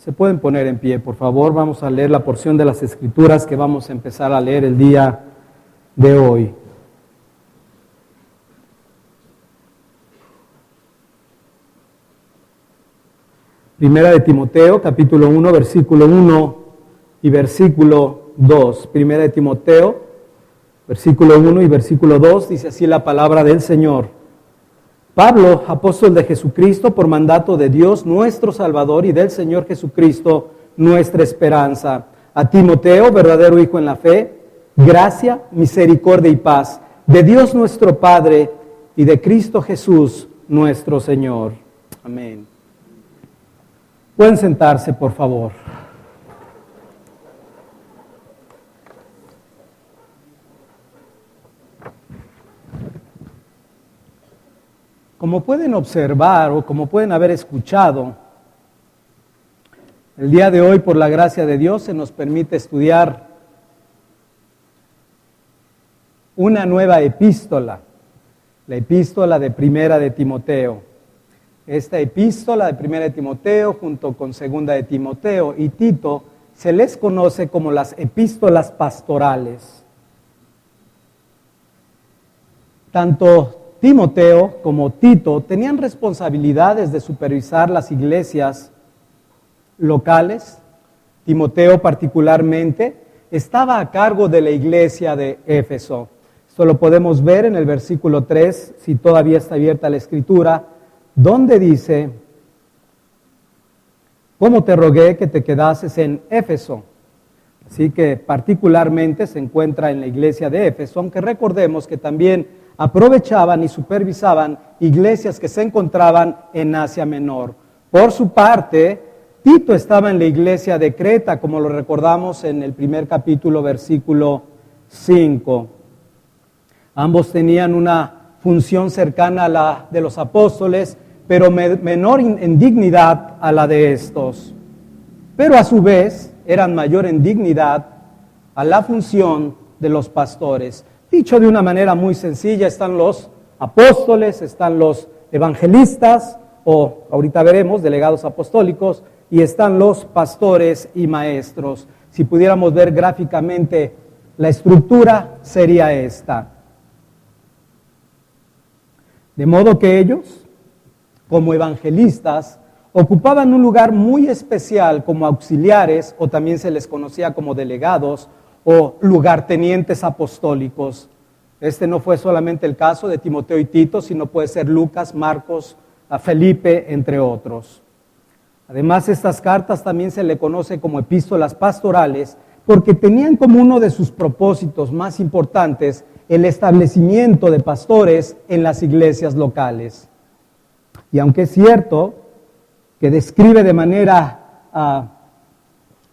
Se pueden poner en pie, por favor. Vamos a leer la porción de las Escrituras que vamos a empezar a leer el día de hoy. Primera de Timoteo, capítulo 1, versículo 1 y versículo 2. Primera de Timoteo, versículo 1 y versículo 2, dice así la palabra del Señor. Pablo, apóstol de Jesucristo, por mandato de Dios, nuestro Salvador, y del Señor Jesucristo, nuestra esperanza. A Timoteo, verdadero hijo en la fe, gracia, misericordia y paz, de Dios nuestro Padre y de Cristo Jesús, nuestro Señor. Amén. Pueden sentarse, por favor. Como pueden observar o como pueden haber escuchado, el día de hoy, por la gracia de Dios, se nos permite estudiar una nueva epístola, la epístola de Primera de Timoteo. Esta epístola de Primera de Timoteo, junto con Segunda de Timoteo y Tito, se les conoce como las epístolas pastorales. Tanto Timoteo como Tito tenían responsabilidades de supervisar las iglesias locales. Timoteo particularmente estaba a cargo de la iglesia de Éfeso. Esto lo podemos ver en el versículo 3, si todavía está abierta la escritura, donde dice: ¿cómo te rogué que te quedases en Éfeso? Así que particularmente se encuentra en la iglesia de Éfeso, aunque recordemos que también aprovechaban y supervisaban iglesias que se encontraban en Asia Menor. Por su parte, Tito estaba en la iglesia de Creta, como lo recordamos en el primer capítulo, versículo 5. Ambos tenían una función cercana a la de los apóstoles, pero menor en dignidad a la de estos. Pero a su vez eran mayor en dignidad a la función de los pastores. Dicho de una manera muy sencilla, están los apóstoles, están los evangelistas, o ahorita veremos, delegados apostólicos, y están los pastores y maestros. Si pudiéramos ver gráficamente la estructura, sería esta. De modo que ellos, como evangelistas, ocupaban un lugar muy especial como auxiliares, o también se les conocía como delegados, o lugartenientes apostólicos. Este no fue solamente el caso de Timoteo y Tito, sino puede ser Lucas, Marcos, Felipe, entre otros. Además, estas cartas también se le conoce como epístolas pastorales, porque tenían como uno de sus propósitos más importantes el establecimiento de pastores en las iglesias locales. Y aunque es cierto que describe de manera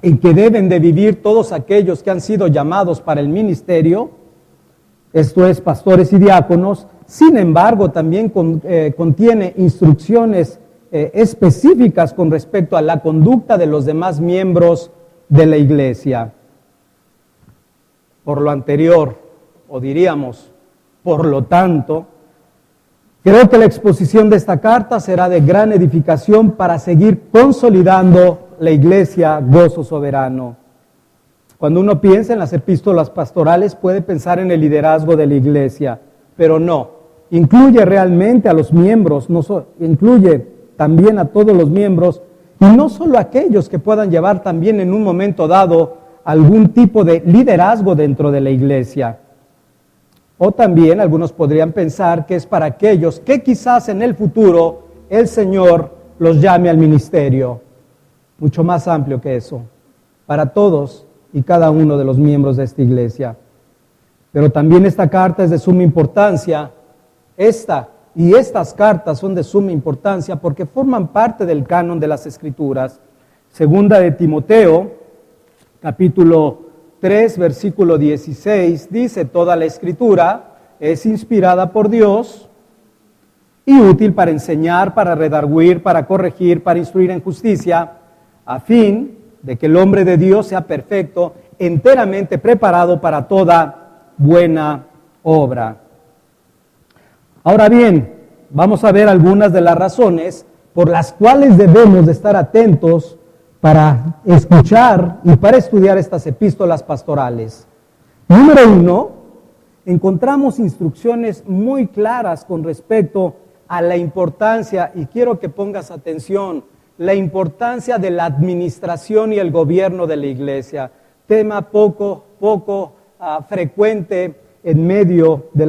en que deben de vivir todos aquellos que han sido llamados para el ministerio, esto es, pastores y diáconos, sin embargo también contiene instrucciones específicas con respecto a la conducta de los demás miembros de la iglesia. Por lo anterior, o diríamos, por lo tanto, creo que la exposición de esta carta será de gran edificación para seguir consolidando la iglesia Gozo Soberano. Cuando uno piensa en las epístolas pastorales puede pensar en el liderazgo de la iglesia, pero no, incluye realmente a los miembros, incluye también a todos los miembros, y no solo aquellos que puedan llevar también en un momento dado algún tipo de liderazgo dentro de la iglesia. O también algunos podrían pensar que es para aquellos que quizás en el futuro el Señor los llame al ministerio. Mucho más amplio que eso, para todos y cada uno de los miembros de esta iglesia. Pero también esta carta es de suma importancia. Estas cartas son de suma importancia porque forman parte del canon de las Escrituras. Segunda de Timoteo, capítulo 3, versículo 16, dice: toda la Escritura es inspirada por Dios y útil para enseñar, para redarguir, para corregir, para instruir en justicia, a fin de que el hombre de Dios sea perfecto, enteramente preparado para toda buena obra. Ahora bien, vamos a ver algunas de las razones por las cuales debemos de estar atentos para escuchar y para estudiar estas epístolas pastorales. Número 1, encontramos instrucciones muy claras con respecto a la importancia, y quiero que pongas atención, la importancia de la administración y el gobierno de la iglesia. Tema poco frecuente en medio de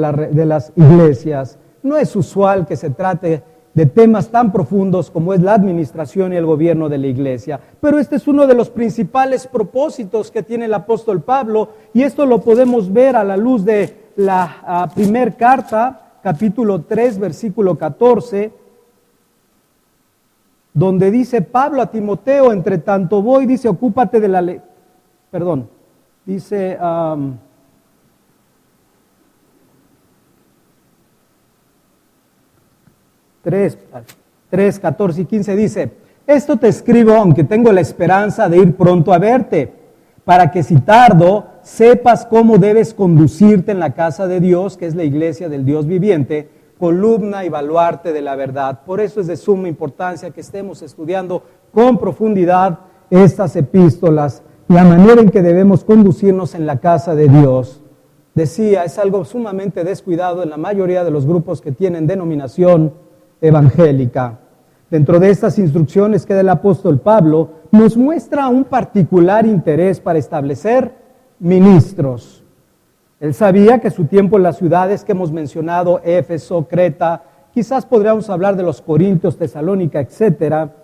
las iglesias. No es usual que se trate de temas tan profundos como es la administración y el gobierno de la iglesia. Pero este es uno de los principales propósitos que tiene el apóstol Pablo, y esto lo podemos ver a la luz de la primer carta, capítulo 3, versículo 14, donde dice Pablo a Timoteo: entre tanto voy, dice, ocúpate de la ley. Perdón, dice... 3, 14 y 15 dice: esto te escribo aunque tengo la esperanza de ir pronto a verte, para que si tardo sepas cómo debes conducirte en la casa de Dios, que es la iglesia del Dios viviente, columna y baluarte de la verdad. Por eso es de suma importancia que estemos estudiando con profundidad estas epístolas, la manera en que debemos conducirnos en la casa de Dios. Decía, es algo sumamente descuidado en la mayoría de los grupos que tienen denominación evangélica. Dentro de estas instrucciones que da el apóstol Pablo, nos muestra un particular interés para establecer ministros. Él sabía que su tiempo en las ciudades que hemos mencionado, Éfeso, Creta, quizás podríamos hablar de los Corintios, Tesalónica, etcétera,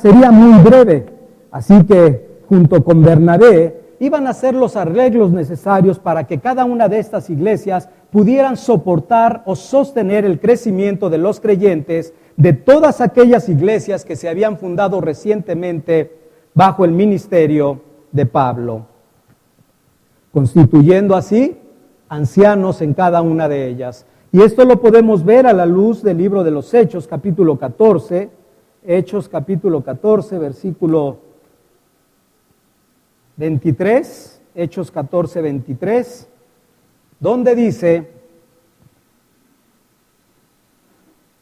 sería muy breve. Así que junto con Bernabé iban a hacer los arreglos necesarios para que cada una de estas iglesias pudieran soportar o sostener el crecimiento de los creyentes de todas aquellas iglesias que se habían fundado recientemente bajo el ministerio de Pablo, constituyendo así ancianos en cada una de ellas. Y esto lo podemos ver a la luz del libro de los Hechos, capítulo 14, Hechos capítulo 14, versículo 23, Hechos 14, 23, donde dice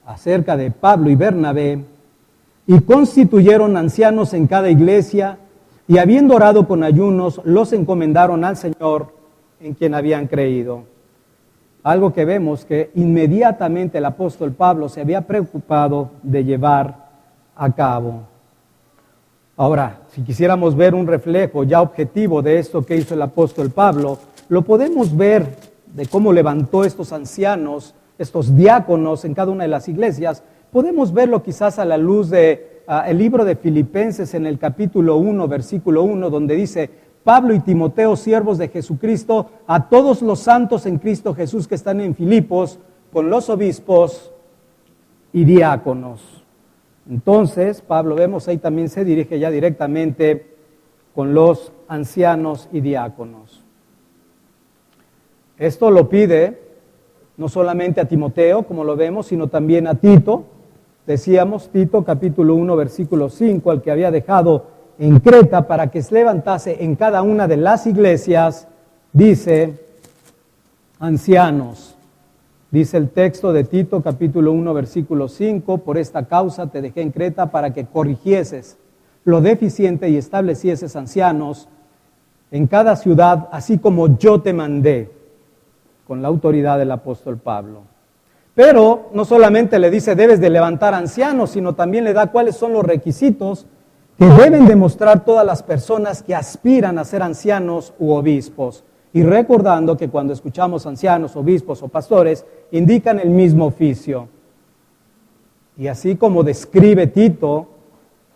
acerca de Pablo y Bernabé: y constituyeron ancianos en cada iglesia, y habiendo orado con ayunos, los encomendaron al Señor en quien habían creído. Algo que vemos que inmediatamente el apóstol Pablo se había preocupado de llevar a cabo. Ahora, si quisiéramos ver un reflejo ya objetivo de esto que hizo el apóstol Pablo, lo podemos ver de cómo levantó estos ancianos, estos diáconos en cada una de las iglesias. Podemos verlo quizás a la luz de el libro de Filipenses en el capítulo 1, versículo 1, donde dice: Pablo y Timoteo, siervos de Jesucristo, a todos los santos en Cristo Jesús que están en Filipos, con los obispos y diáconos. Entonces, Pablo, vemos ahí también se dirige ya directamente con los ancianos y diáconos. Esto lo pide no solamente a Timoteo, como lo vemos, sino también a Tito. Decíamos, Tito capítulo 1, versículo 5, al que había dejado en Creta para que se levantase en cada una de las iglesias, dice, ancianos. Dice el texto de Tito, capítulo 1, versículo 5, por esta causa te dejé en Creta para que corrigieses lo deficiente y establecieses ancianos en cada ciudad, así como yo te mandé, con la autoridad del apóstol Pablo. Pero no solamente le dice debes de levantar ancianos, sino también le da cuáles son los requisitos que deben demostrar todas las personas que aspiran a ser ancianos u obispos. Y recordando que cuando escuchamos ancianos, obispos o pastores, indican el mismo oficio. Y así como describe Tito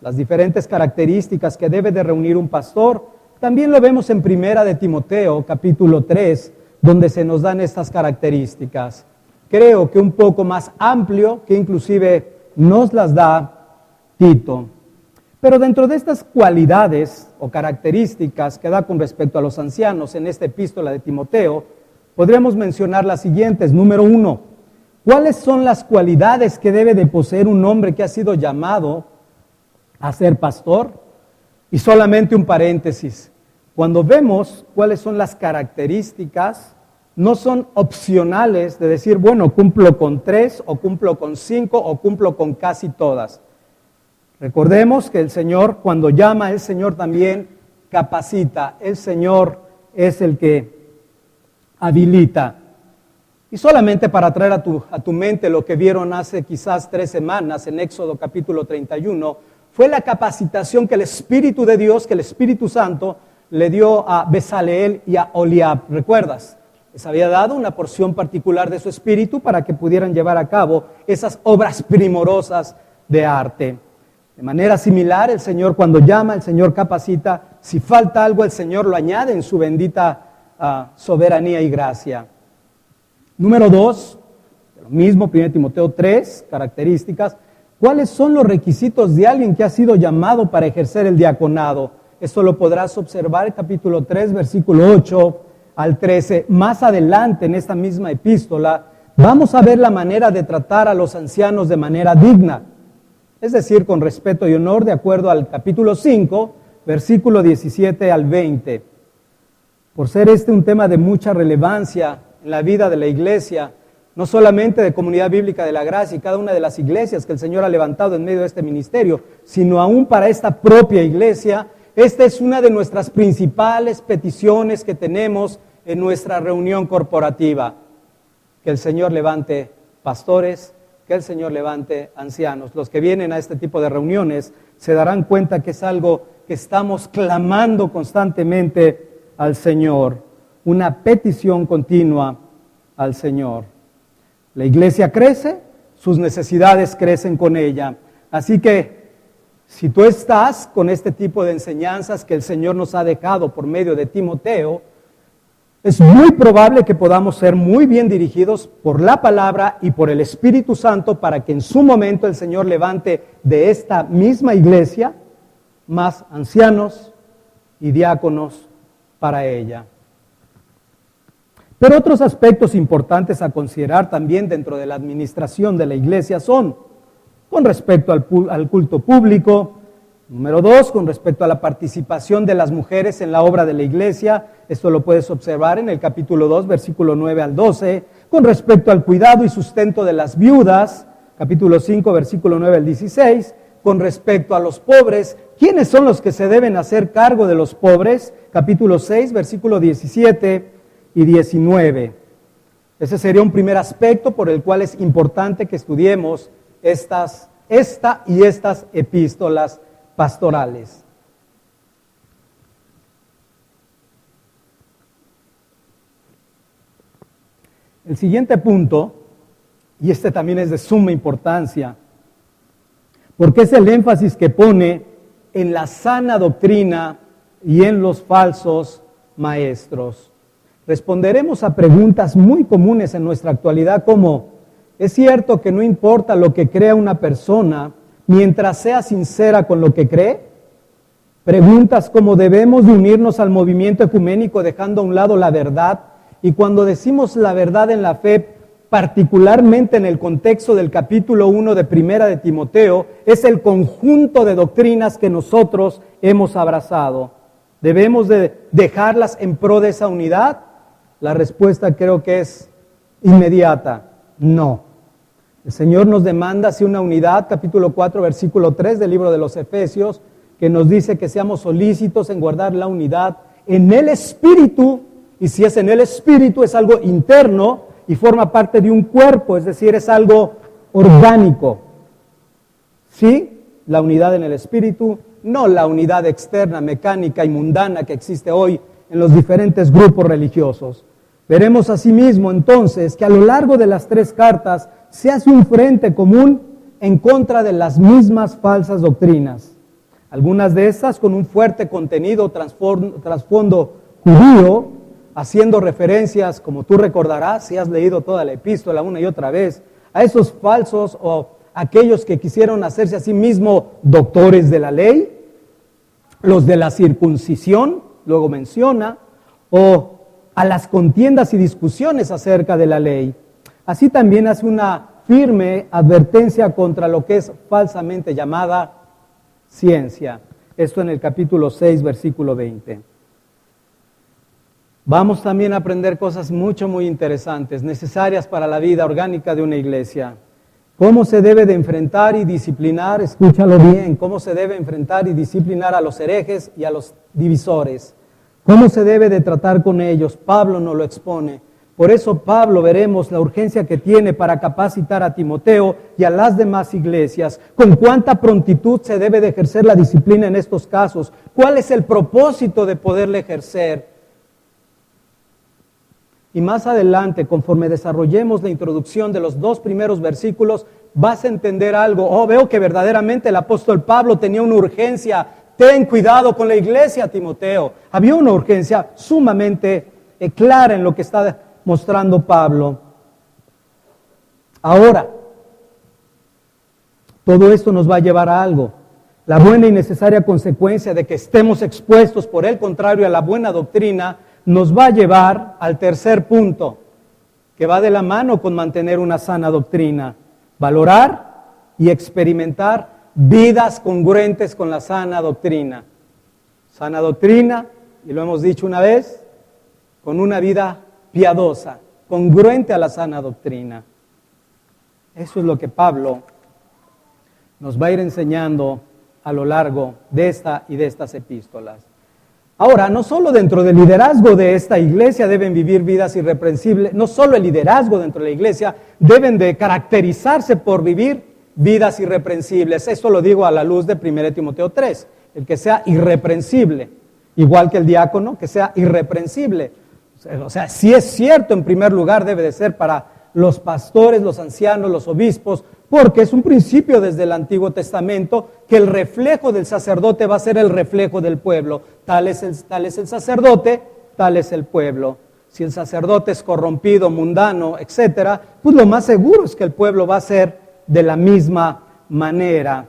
las diferentes características que debe de reunir un pastor, también lo vemos en Primera de Timoteo, capítulo 3, donde se nos dan estas características. Creo que un poco más amplio, que inclusive nos las da Tito. Pero dentro de estas cualidades o características que da con respecto a los ancianos en esta epístola de Timoteo, podríamos mencionar las siguientes. Número 1, ¿cuáles son las cualidades que debe de poseer un hombre que ha sido llamado a ser pastor? Y solamente un paréntesis. Cuando vemos cuáles son las características, no son opcionales de decir, bueno, cumplo con 3 o cumplo con 5 o cumplo con casi todas. Recordemos que el Señor, cuando llama, el Señor también capacita. El Señor es el que habilita. Y solamente para traer a tu mente lo que vieron hace quizás 3 semanas en Éxodo capítulo 31, fue la capacitación que el Espíritu de Dios, que el Espíritu Santo le dio a Bezaleel y a Oliab. ¿Recuerdas? Les había dado una porción particular de su espíritu para que pudieran llevar a cabo esas obras primorosas de arte. De manera similar, el Señor cuando llama, el Señor capacita. Si falta algo, el Señor lo añade en su bendita soberanía y gracia. Número 2, lo mismo, 1 Timoteo 3, características. ¿Cuáles son los requisitos de alguien que ha sido llamado para ejercer el diaconado? Esto lo podrás observar en capítulo 3, versículo 8 al 13. Más adelante en esta misma epístola vamos a ver la manera de tratar a los ancianos de manera digna, es decir, con respeto y honor, de acuerdo al capítulo 5, versículo 17 al 20. Por ser este un tema de mucha relevancia en la vida de la iglesia, no solamente de Comunidad Bíblica de la Gracia y cada una de las iglesias que el Señor ha levantado en medio de este ministerio, sino aún para esta propia iglesia. Esta es una de nuestras principales peticiones que tenemos en nuestra reunión corporativa. Que el Señor levante pastores, que el Señor levante ancianos. Los que vienen a este tipo de reuniones se darán cuenta que es algo que estamos clamando constantemente al Señor. Una petición continua al Señor. La iglesia crece, sus necesidades crecen con ella. Así que si tú estás con este tipo de enseñanzas que el Señor nos ha dejado por medio de Timoteo, es muy probable que podamos ser muy bien dirigidos por la palabra y por el Espíritu Santo para que en su momento el Señor levante de esta misma iglesia más ancianos y diáconos para ella. Pero otros aspectos importantes a considerar también dentro de la administración de la iglesia son, con respecto al culto público. Número 2, con respecto a la participación de las mujeres en la obra de la iglesia. Esto lo puedes observar en el capítulo 2, versículo 9 al 12. Con respecto al cuidado y sustento de las viudas, capítulo 5, versículo 9 al 16. Con respecto a los pobres, ¿quiénes son los que se deben hacer cargo de los pobres? Capítulo 6, versículo 17 y 19. Ese sería un primer aspecto por el cual es importante que estudiemos esta y estas epístolas pastorales. El siguiente punto, y este también es de suma importancia, porque es el énfasis que pone en la sana doctrina y en los falsos maestros. Responderemos a preguntas muy comunes en nuestra actualidad como: ¿es cierto que no importa lo que crea una persona mientras sea sincera con lo que cree? Preguntas como: ¿debemos de unirnos al movimiento ecuménico dejando a un lado la verdad? Y cuando decimos la verdad en la fe, particularmente en el contexto del capítulo 1 de Primera de Timoteo, es el conjunto de doctrinas que nosotros hemos abrazado. ¿Debemos de dejarlas en pro de esa unidad? La respuesta creo que es inmediata: no. El Señor nos demanda así una unidad, capítulo 4, versículo 3 del libro de los Efesios, que nos dice que seamos solícitos en guardar la unidad en el Espíritu, y si es en el Espíritu es algo interno y forma parte de un cuerpo, es decir, es algo orgánico. ¿Sí? La unidad en el Espíritu, no la unidad externa, mecánica y mundana que existe hoy en los diferentes grupos religiosos. Veremos asimismo entonces que a lo largo de las 3 cartas se hace un frente común en contra de las mismas falsas doctrinas. Algunas de estas con un fuerte contenido trasfondo judío, haciendo referencias, como tú recordarás si has leído toda la epístola una y otra vez, a esos falsos o aquellos que quisieron hacerse a sí mismos doctores de la ley, los de la circuncisión, luego menciona, o a las contiendas y discusiones acerca de la ley. Así también hace una firme advertencia contra lo que es falsamente llamada ciencia. Esto en el capítulo 6, versículo 20. Vamos también a aprender cosas muy interesantes, necesarias para la vida orgánica de una iglesia. cómo se debe de enfrentar y disciplinar, escúchalo bien, cómo se debe enfrentar y disciplinar a los herejes y a los divisores. ¿Cómo se debe de tratar con ellos? Pablo nos lo expone. Por eso Pablo veremos la urgencia que tiene para capacitar a Timoteo y a las demás iglesias. Con cuánta prontitud se debe de ejercer la disciplina en estos casos. ¿Cuál es el propósito de poderla ejercer? Y más adelante, conforme desarrollemos la introducción de los 2 primeros versículos, vas a entender algo. Oh, veo que verdaderamente el apóstol Pablo tenía una urgencia. Ten cuidado con la iglesia, Timoteo. Había una urgencia sumamente clara en lo que está mostrando Pablo. Ahora, todo esto nos va a llevar a algo. La buena y necesaria consecuencia de que estemos expuestos, por el contrario, a la buena doctrina, nos va a llevar al tercer punto, que va de la mano con mantener una sana doctrina. Valorar y experimentar vidas congruentes con la sana doctrina. Sana doctrina, y lo hemos dicho una vez, con una vida piadosa, congruente a la sana doctrina. Eso es lo que Pablo nos va a ir enseñando a lo largo de esta y de estas epístolas. Ahora, no solo dentro del liderazgo de esta iglesia deben vivir vidas irreprensibles, no solo el liderazgo dentro de la iglesia deben de caracterizarse por vivir vidas irreprensibles. Esto lo digo a la luz de 1 Timoteo 3, el que sea irreprensible, igual que el diácono, que sea irreprensible. O sea, si es cierto, en primer lugar debe de ser para los pastores, los ancianos, los obispos, porque es un principio desde el Antiguo Testamento que el reflejo del sacerdote va a ser el reflejo del pueblo. Tal es el sacerdote, tal es el pueblo. Si el sacerdote es corrompido, mundano, etcétera, pues lo más seguro es que el pueblo va a ser de la misma manera.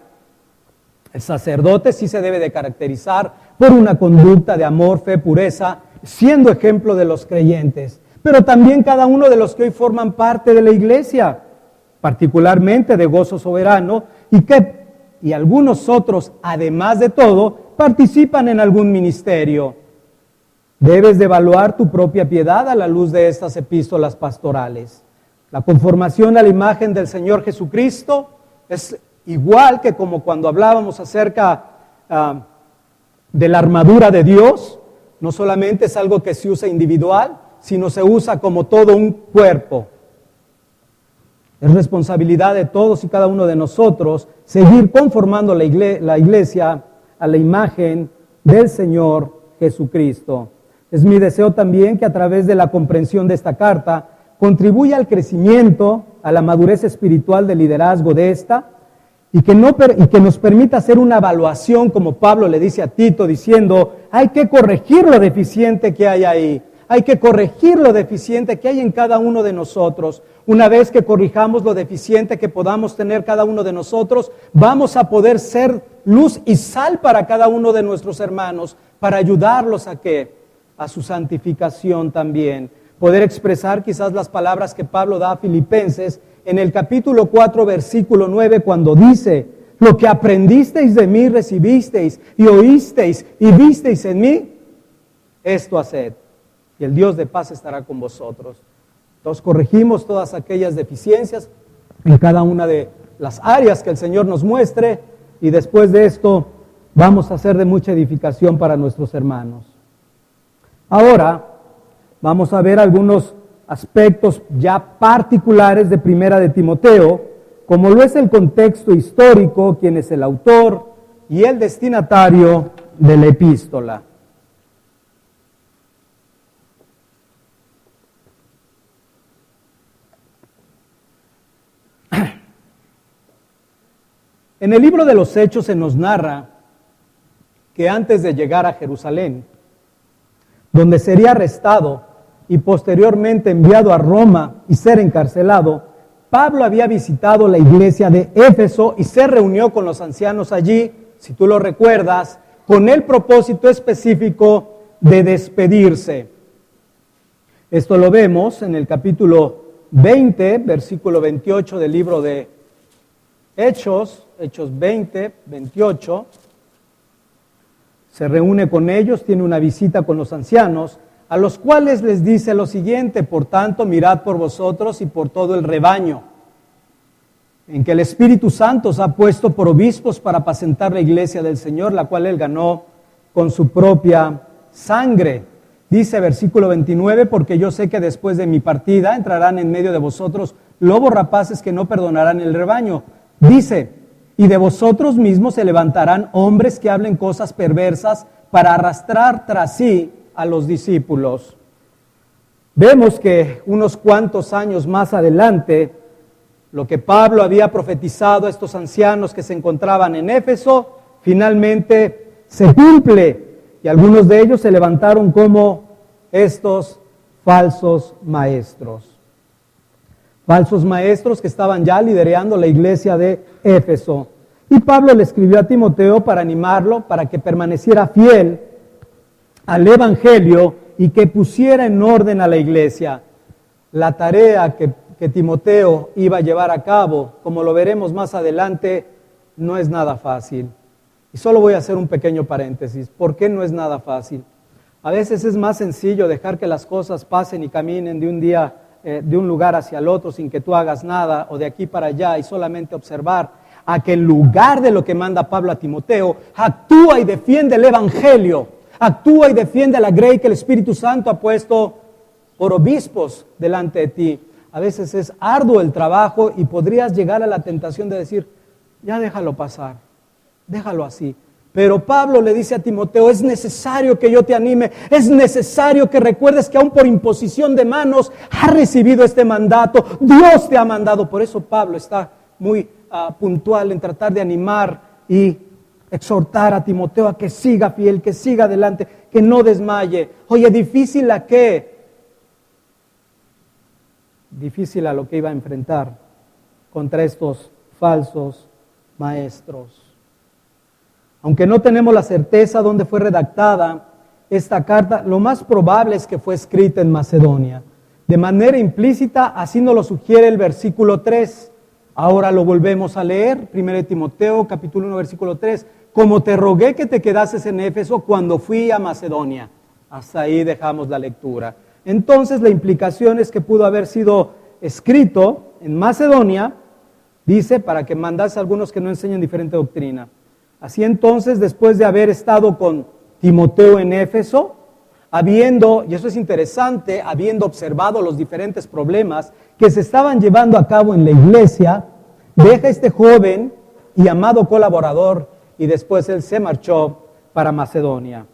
El sacerdote sí se debe de caracterizar por una conducta de amor, fe, pureza, siendo ejemplo de los creyentes, pero también cada uno de los que hoy forman parte de la iglesia, particularmente de Gozo Soberano, y algunos otros, además de todo, participan en algún ministerio. Debes de evaluar tu propia piedad a la luz de estas epístolas pastorales. La conformación a la imagen del Señor Jesucristo es igual que como cuando hablábamos acerca de la armadura de Dios. No solamente es algo que se usa individual, sino se usa como todo un cuerpo. Es responsabilidad de todos y cada uno de nosotros seguir conformando la iglesia a la imagen del Señor Jesucristo. Es mi deseo también que a través de la comprensión de esta carta contribuya al crecimiento, a la madurez espiritual del liderazgo de esta, y que nos permita hacer una evaluación, como Pablo le dice a Tito, diciendo, hay que corregir lo deficiente que hay ahí. Hay que corregir lo deficiente que hay en cada uno de nosotros. Una vez que corrijamos lo deficiente que podamos tener cada uno de nosotros, vamos a poder ser luz y sal para cada uno de nuestros hermanos, para ayudarlos a su santificación también. Poder expresar quizás las palabras que Pablo da a Filipenses en el capítulo 4, versículo 9, cuando dice, lo que aprendisteis de mí, recibisteis y oísteis y visteis en mí, esto haced. Y el Dios de paz estará con vosotros. Entonces corregimos todas aquellas deficiencias en cada una de las áreas que el Señor nos muestre, y después de esto vamos a hacer de mucha edificación para nuestros hermanos. Ahora vamos a ver algunos aspectos ya particulares de Primera de Timoteo, como lo es el contexto histórico, quién es el autor y el destinatario de la epístola. En el libro de los Hechos se nos narra que antes de llegar a Jerusalén, donde sería arrestado y posteriormente enviado a Roma y ser encarcelado, Pablo había visitado la iglesia de Éfeso y se reunió con los ancianos allí, si tú lo recuerdas, con el propósito específico de despedirse. Esto lo vemos en el capítulo 20, versículo 28 del libro de Hechos 20, 28, se reúne con ellos, tiene una visita con los ancianos, a los cuales les dice lo siguiente: por tanto, mirad por vosotros y por todo el rebaño, en que el Espíritu Santo os ha puesto por obispos para apacentar la iglesia del Señor, la cual Él ganó con su propia sangre. Dice versículo 29, porque yo sé que después de mi partida entrarán en medio de vosotros lobos rapaces que no perdonarán el rebaño. Dice, y de vosotros mismos se levantarán hombres que hablen cosas perversas para arrastrar tras sí a los discípulos. Vemos que unos cuantos años más adelante, lo que Pablo había profetizado a estos ancianos que se encontraban en Éfeso, finalmente se cumple. Y algunos de ellos se levantaron como estos falsos maestros. Falsos maestros que estaban ya liderando la iglesia de Éfeso. Y Pablo le escribió a Timoteo para animarlo, para que permaneciera fiel al Evangelio y que pusiera en orden a la iglesia. La tarea que Timoteo iba a llevar a cabo, como lo veremos más adelante, no es nada fácil. Y solo voy a hacer un pequeño paréntesis. ¿Por qué no es nada fácil? A veces es más sencillo dejar que las cosas pasen y caminen de un lugar hacia el otro sin que tú hagas nada, o de aquí para allá y solamente observar, a que en lugar de lo que manda Pablo a Timoteo, actúa y defiende el Evangelio, actúa y defiende la grey que el Espíritu Santo ha puesto por obispos delante de ti. A veces es arduo el trabajo y podrías llegar a la tentación de decir, ya déjalo pasar, déjalo así. Pero Pablo le dice a Timoteo, es necesario que yo te anime, es necesario que recuerdes que aún por imposición de manos has recibido este mandato, Dios te ha mandado. Por eso Pablo está muy puntual en tratar de animar y exhortar a Timoteo a que siga fiel, que siga adelante, que no desmaye. Oye, ¿difícil a qué? Difícil a lo que iba a enfrentar contra estos falsos maestros. Aunque no tenemos la certeza dónde fue redactada esta carta, lo más probable es que fue escrita en Macedonia. De manera implícita, así nos lo sugiere el versículo 3. Ahora lo volvemos a leer, 1 Timoteo, capítulo 1, versículo 3. Como te rogué que te quedases en Éfeso cuando fui a Macedonia. Hasta ahí dejamos la lectura. Entonces la implicación es que pudo haber sido escrito en Macedonia, dice, para que mandase a algunos que no enseñan diferente doctrina. Así entonces, después de haber estado con Timoteo en Éfeso, habiendo, y eso es interesante, habiendo observado los diferentes problemas que se estaban llevando a cabo en la iglesia, deja este joven y amado colaborador y después él se marchó para Macedonia.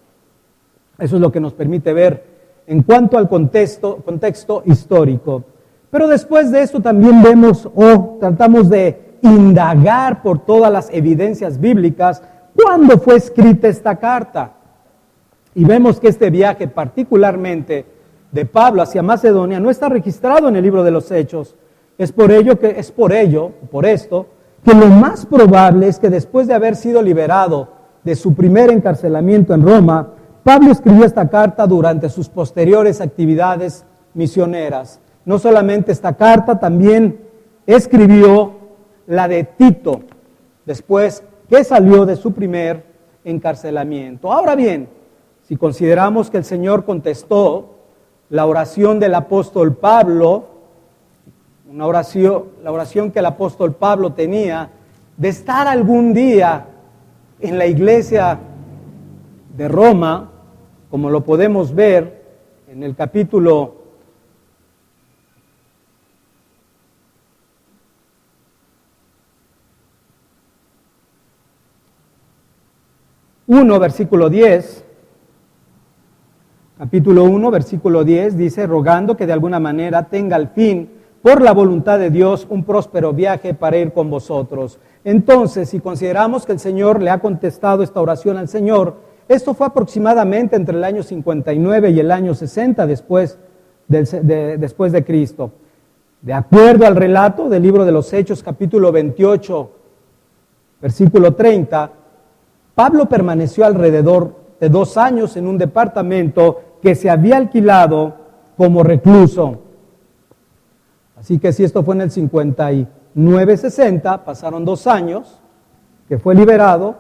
Eso es lo que nos permite ver en cuanto al contexto histórico. Pero después de esto también vemos o tratamos de indagar por todas las evidencias bíblicas cuándo fue escrita esta carta. Y vemos que este viaje particularmente de Pablo hacia Macedonia no está registrado en el libro de los Hechos. Es por esto, que lo más probable es que después de haber sido liberado de su primer encarcelamiento en Roma, Pablo escribió esta carta durante sus posteriores actividades misioneras. No solamente esta carta, también escribió la de Tito, después que salió de su primer encarcelamiento. Ahora bien, si consideramos que el Señor contestó la oración del apóstol Pablo, la oración que el apóstol Pablo tenía de estar algún día en la iglesia de Roma, como lo podemos ver en el capítulo 1, versículo 10, capítulo 1, versículo 10, dice, rogando que de alguna manera tenga al fin, por la voluntad de Dios, un próspero viaje para ir con vosotros. Entonces, si consideramos que el Señor le ha contestado esta oración al Señor, esto fue aproximadamente entre el año 59 y el año 60 después de Cristo. De acuerdo al relato del libro de los Hechos, capítulo 28, versículo 30, Pablo permaneció alrededor de 2 años en un departamento que se había alquilado como recluso. Así que si esto fue en el 59-60, pasaron 2 años, que fue liberado,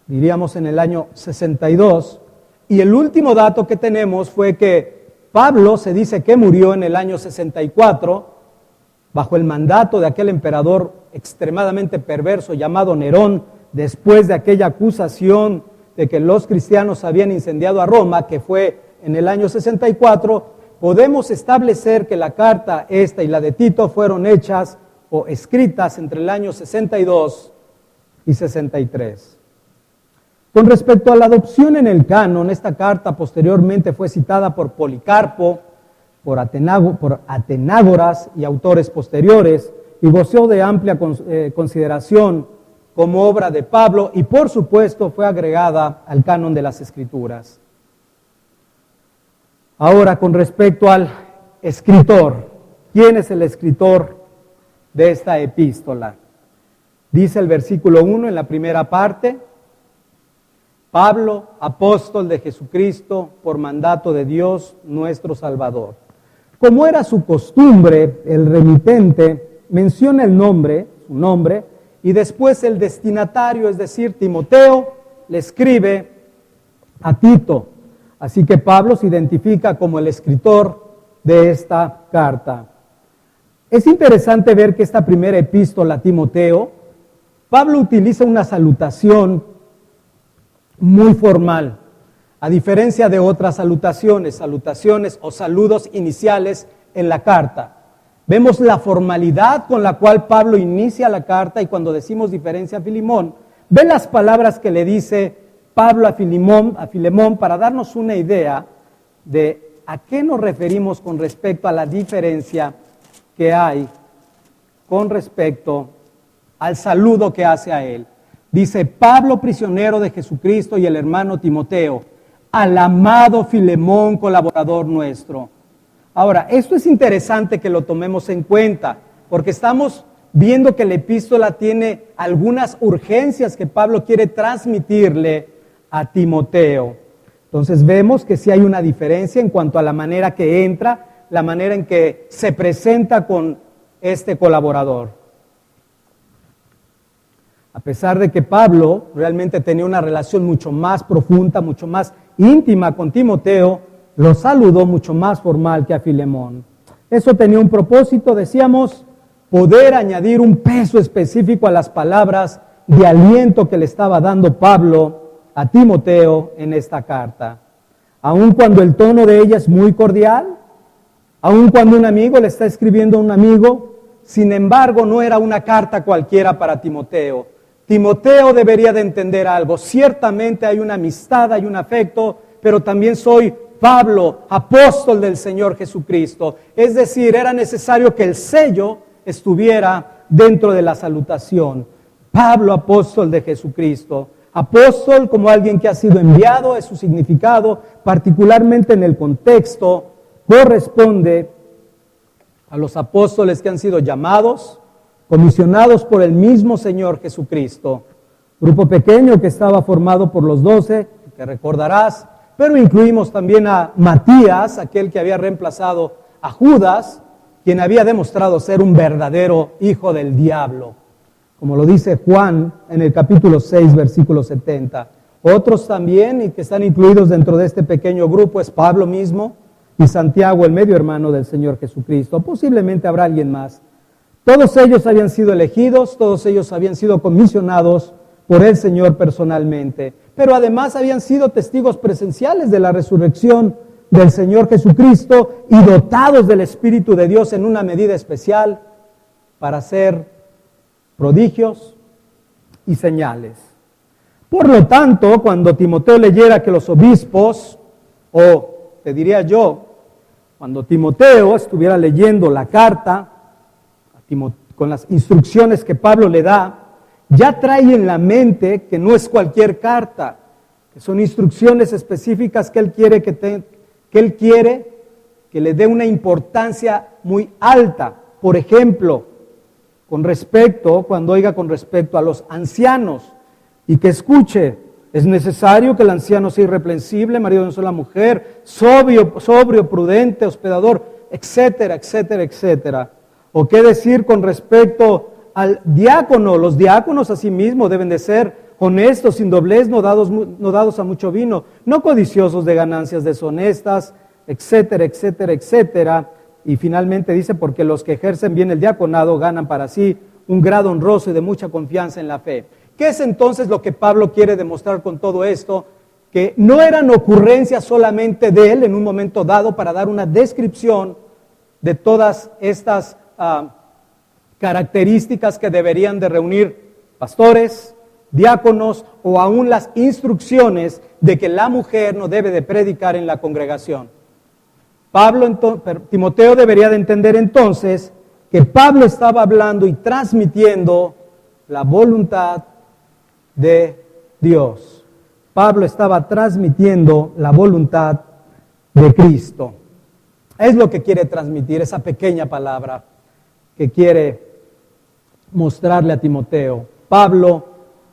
diríamos en el año 62, y el último dato que tenemos fue que Pablo se dice que murió en el año 64, bajo el mandato de aquel emperador extremadamente perverso llamado Nerón, después de aquella acusación de que los cristianos habían incendiado a Roma, que fue en el año 64, podemos establecer que la carta esta y la de Tito fueron hechas o escritas entre el año 62 y 63. Con respecto a la adopción en el canon, esta carta posteriormente fue citada por Policarpo, por Atenágoras y autores posteriores, y gozó de amplia consideración como obra de Pablo, y por supuesto fue agregada al canon de las Escrituras. Ahora, con respecto al escritor, ¿quién es el escritor de esta epístola? Dice el versículo 1 en la primera parte: Pablo, apóstol de Jesucristo, por mandato de Dios nuestro Salvador. Como era su costumbre, el remitente menciona el nombre, su nombre, y después el destinatario, es decir, Timoteo, le escribe a Tito. Así que Pablo se identifica como el escritor de esta carta. Es interesante ver que esta primera epístola a Timoteo, Pablo utiliza una salutación muy formal, a diferencia de otras salutaciones o saludos iniciales en la carta. Vemos la formalidad con la cual Pablo inicia la carta, y cuando decimos diferencia a Filemón, ve las palabras que le dice Pablo a Filemón para darnos una idea de a qué nos referimos con respecto a la diferencia que hay con respecto al saludo que hace a él. Dice: Pablo, prisionero de Jesucristo, y el hermano Timoteo, al amado Filemón, colaborador nuestro. Ahora, esto es interesante que lo tomemos en cuenta, porque estamos viendo que la epístola tiene algunas urgencias que Pablo quiere transmitirle a Timoteo. Entonces vemos que sí hay una diferencia en cuanto a la manera que entra, la manera en que se presenta con este colaborador. A pesar de que Pablo realmente tenía una relación mucho más profunda, mucho más íntima con Timoteo, lo saludó mucho más formal que a Filemón. Eso tenía un propósito, decíamos, poder añadir un peso específico a las palabras de aliento que le estaba dando Pablo a Timoteo en esta carta. Aun cuando el tono de ella es muy cordial, aun cuando un amigo le está escribiendo a un amigo, sin embargo no era una carta cualquiera para Timoteo. Timoteo debería de entender algo. Ciertamente hay una amistad, hay un afecto, pero también soy Pablo, apóstol del Señor Jesucristo. Es decir, era necesario que el sello estuviera dentro de la salutación. Pablo, apóstol de Jesucristo. Apóstol como alguien que ha sido enviado, es su significado, particularmente en el contexto, corresponde a los apóstoles que han sido llamados, comisionados por el mismo Señor Jesucristo. Grupo pequeño que estaba formado por los 12, que recordarás, pero incluimos también a Matías, aquel que había reemplazado a Judas, quien había demostrado ser un verdadero hijo del diablo, como lo dice Juan en el capítulo 6, versículo 70. Otros también, y que están incluidos dentro de este pequeño grupo, es Pablo mismo y Santiago, el medio hermano del Señor Jesucristo. Posiblemente habrá alguien más. Todos ellos habían sido elegidos, todos ellos habían sido comisionados por el Señor personalmente, pero además habían sido testigos presenciales de la resurrección del Señor Jesucristo y dotados del Espíritu de Dios en una medida especial para hacer prodigios y señales. Por lo tanto, cuando Timoteo leyera que los obispos, o te diría yo, cuando Timoteo estuviera leyendo la carta con las instrucciones que Pablo le da, ya trae en la mente que no es cualquier carta, que son instrucciones específicas que él quiere que le dé una importancia muy alta. Por ejemplo, cuando oiga con respecto a los ancianos, y que escuche: es necesario que el anciano sea irreprensible, marido de una sola mujer, sobrio, prudente, hospedador, etcétera, etcétera, etcétera. O qué decir con respecto al diácono. Los diáconos asimismo deben de ser honestos, sin doblez, no dados a mucho vino, no codiciosos de ganancias deshonestas, etcétera, etcétera, etcétera. y finalmente dice, porque los que ejercen bien el diaconado ganan para sí un grado honroso y de mucha confianza en la fe. ¿Qué es entonces lo que Pablo quiere demostrar con todo esto? Que no eran ocurrencias solamente de él en un momento dado para dar una descripción de todas estas características que deberían de reunir pastores, diáconos o aún las instrucciones de que la mujer no debe de predicar en la congregación. Timoteo debería de entender entonces que Pablo estaba hablando y transmitiendo la voluntad de Dios. Pablo estaba transmitiendo la voluntad de Cristo. Es lo que quiere transmitir esa pequeña palabra que quiere mostrarle a Timoteo. Pablo,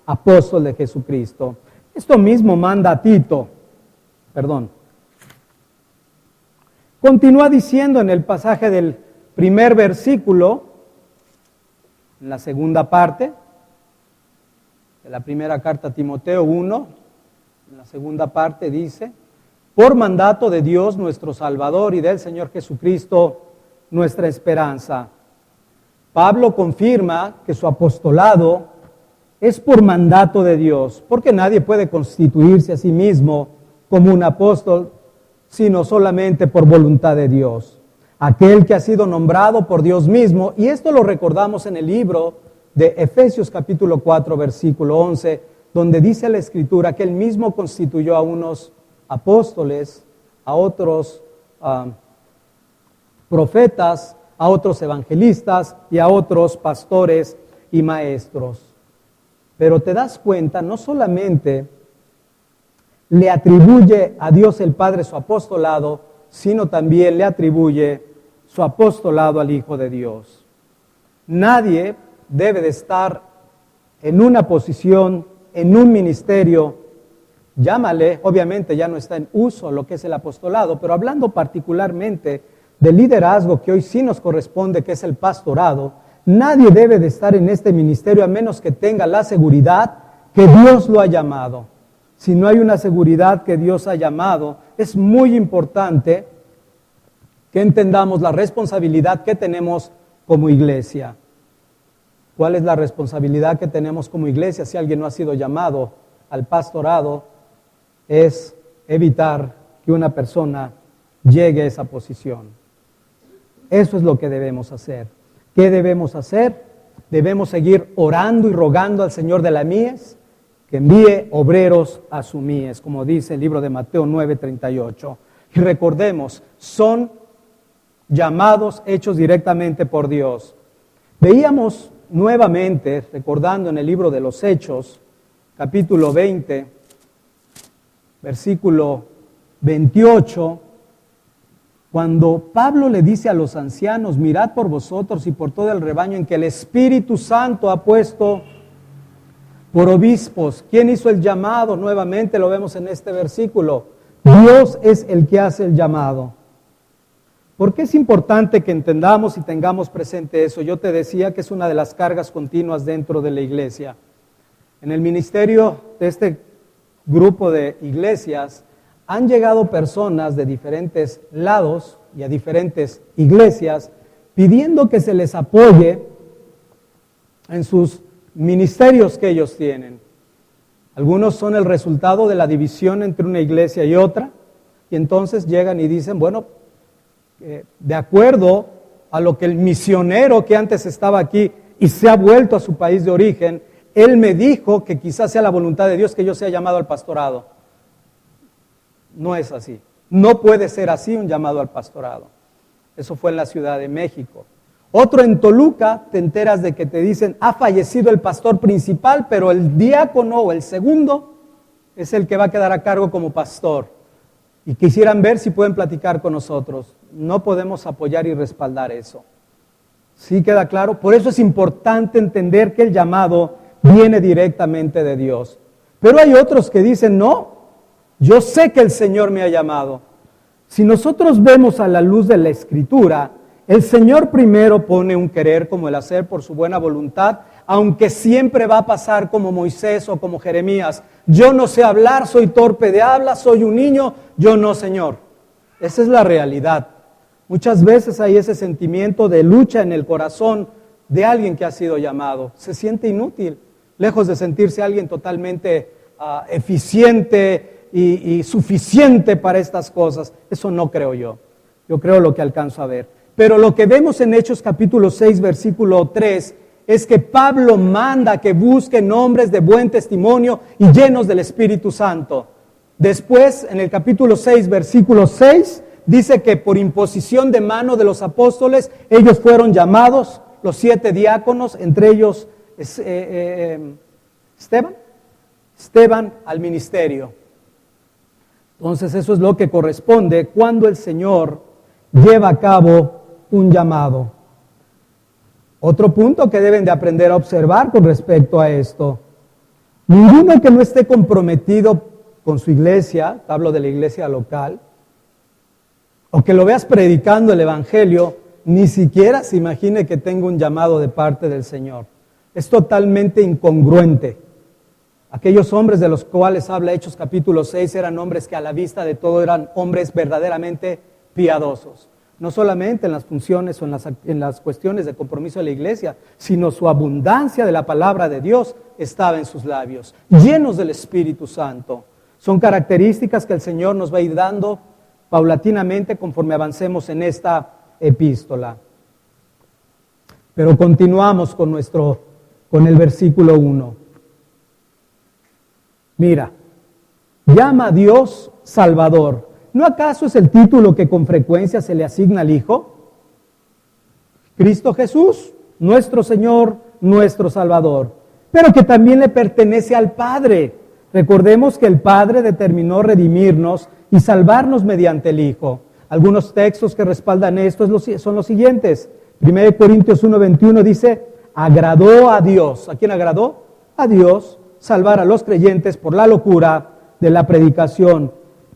apóstol de Jesucristo. Esto mismo manda a Tito. Continúa diciendo en el pasaje del primer versículo, en la segunda parte de la primera carta a Timoteo 1, en la segunda parte dice, por mandato de Dios nuestro Salvador y del Señor Jesucristo, nuestra esperanza. Pablo confirma que su apostolado es por mandato de Dios, porque nadie puede constituirse a sí mismo como un apóstol, sino solamente por voluntad de Dios. Aquel que ha sido nombrado por Dios mismo, y esto lo recordamos en el libro de Efesios capítulo 4, versículo 11, donde dice la Escritura que Él mismo constituyó a unos apóstoles, a otros profetas, a otros evangelistas y a otros pastores y maestros. Pero te das cuenta, no solamente le atribuye a Dios el Padre su apostolado, sino también le atribuye su apostolado al Hijo de Dios. Nadie debe de estar en una posición, en un ministerio, llámale, obviamente ya no está en uso lo que es el apostolado, pero hablando particularmente del liderazgo que hoy sí nos corresponde, que es el pastorado, nadie debe de estar en este ministerio a menos que tenga la seguridad que Dios lo ha llamado. Si no hay una seguridad que Dios ha llamado, es muy importante que entendamos la responsabilidad que tenemos como iglesia. ¿Cuál es la responsabilidad que tenemos como iglesia si alguien no ha sido llamado al pastorado? Es evitar que una persona llegue a esa posición. Eso es lo que debemos hacer. ¿Qué debemos hacer? Debemos seguir orando y rogando al Señor de la mies que envíe obreros a su mies, como dice el libro de Mateo 9:38. Y recordemos, son llamados hechos directamente por Dios. Veíamos nuevamente, recordando en el libro de los Hechos, capítulo 20, versículo 28, cuando Pablo le dice a los ancianos, mirad por vosotros y por todo el rebaño en que el Espíritu Santo ha puesto por obispos. ¿Quién hizo el llamado? Nuevamente lo vemos en este versículo. Dios es el que hace el llamado. ¿Por qué es importante que entendamos y tengamos presente eso? Yo te decía que es una de las cargas continuas dentro de la iglesia. En el ministerio de este grupo de iglesias han llegado personas de diferentes lados y a diferentes iglesias pidiendo que se les apoye en sus ministerios que ellos tienen. Algunos son el resultado de la división entre una iglesia y otra, y entonces llegan y dicen, bueno, de acuerdo a lo que el misionero que antes estaba aquí y se ha vuelto a su país de origen, él me dijo que quizás sea la voluntad de Dios que yo sea llamado al pastorado. No es así. No puede ser así un llamado al pastorado. Eso fue en la Ciudad de México. Otro en Toluca, te enteras de que te dicen, ha fallecido el pastor principal, pero el diácono o el segundo es el que va a quedar a cargo como pastor. Y quisieran ver si pueden platicar con nosotros. No podemos apoyar y respaldar eso. ¿Sí queda claro? Por eso es importante entender que el llamado viene directamente de Dios. Pero hay otros que dicen, no, yo sé que el Señor me ha llamado. Si nosotros vemos a la luz de la Escritura, el Señor primero pone un querer como el hacer por su buena voluntad, aunque siempre va a pasar como Moisés o como Jeremías. Yo no sé hablar, soy torpe de habla, soy un niño, yo no, Señor. Esa es la realidad. Muchas veces hay ese sentimiento de lucha en el corazón de alguien que ha sido llamado. Se siente inútil, lejos de sentirse alguien totalmente eficiente y suficiente para estas cosas. Eso no creo yo. Yo creo lo que alcanzo a ver. Pero lo que vemos en Hechos capítulo 6, versículo 3, es que Pablo manda que busquen hombres de buen testimonio y llenos del Espíritu Santo. Después, en el capítulo 6, versículo 6, dice que por imposición de mano de los apóstoles, ellos fueron llamados, los 7 diáconos, entre ellos Esteban al ministerio. Entonces eso es lo que corresponde cuando el Señor lleva a cabo un llamado. Otro punto que deben de aprender a observar con respecto a esto: ninguno que no esté comprometido con su iglesia, hablo de la iglesia local, o que lo veas predicando el evangelio, ni siquiera se imagine que tenga un llamado de parte del Señor. Es totalmente incongruente. Aquellos hombres de los cuales habla Hechos capítulo 6 eran hombres que a la vista de todo eran hombres verdaderamente piadosos. No solamente en las funciones o en las cuestiones de compromiso de la iglesia, sino su abundancia de la palabra de Dios estaba en sus labios, llenos del Espíritu Santo. Son características que el Señor nos va a ir dando paulatinamente conforme avancemos en esta epístola. Pero continuamos con el versículo 1. Mira, llama a Dios Salvador. ¿No acaso es el título que con frecuencia se le asigna al Hijo? Cristo Jesús, nuestro Señor, nuestro Salvador, pero que también le pertenece al Padre. Recordemos que el Padre determinó redimirnos y salvarnos mediante el Hijo. Algunos textos que respaldan esto son los siguientes. 1 Corintios 1:21 dice, agradó a Dios. ¿A quién agradó? A Dios, salvar a los creyentes por la locura de la predicación.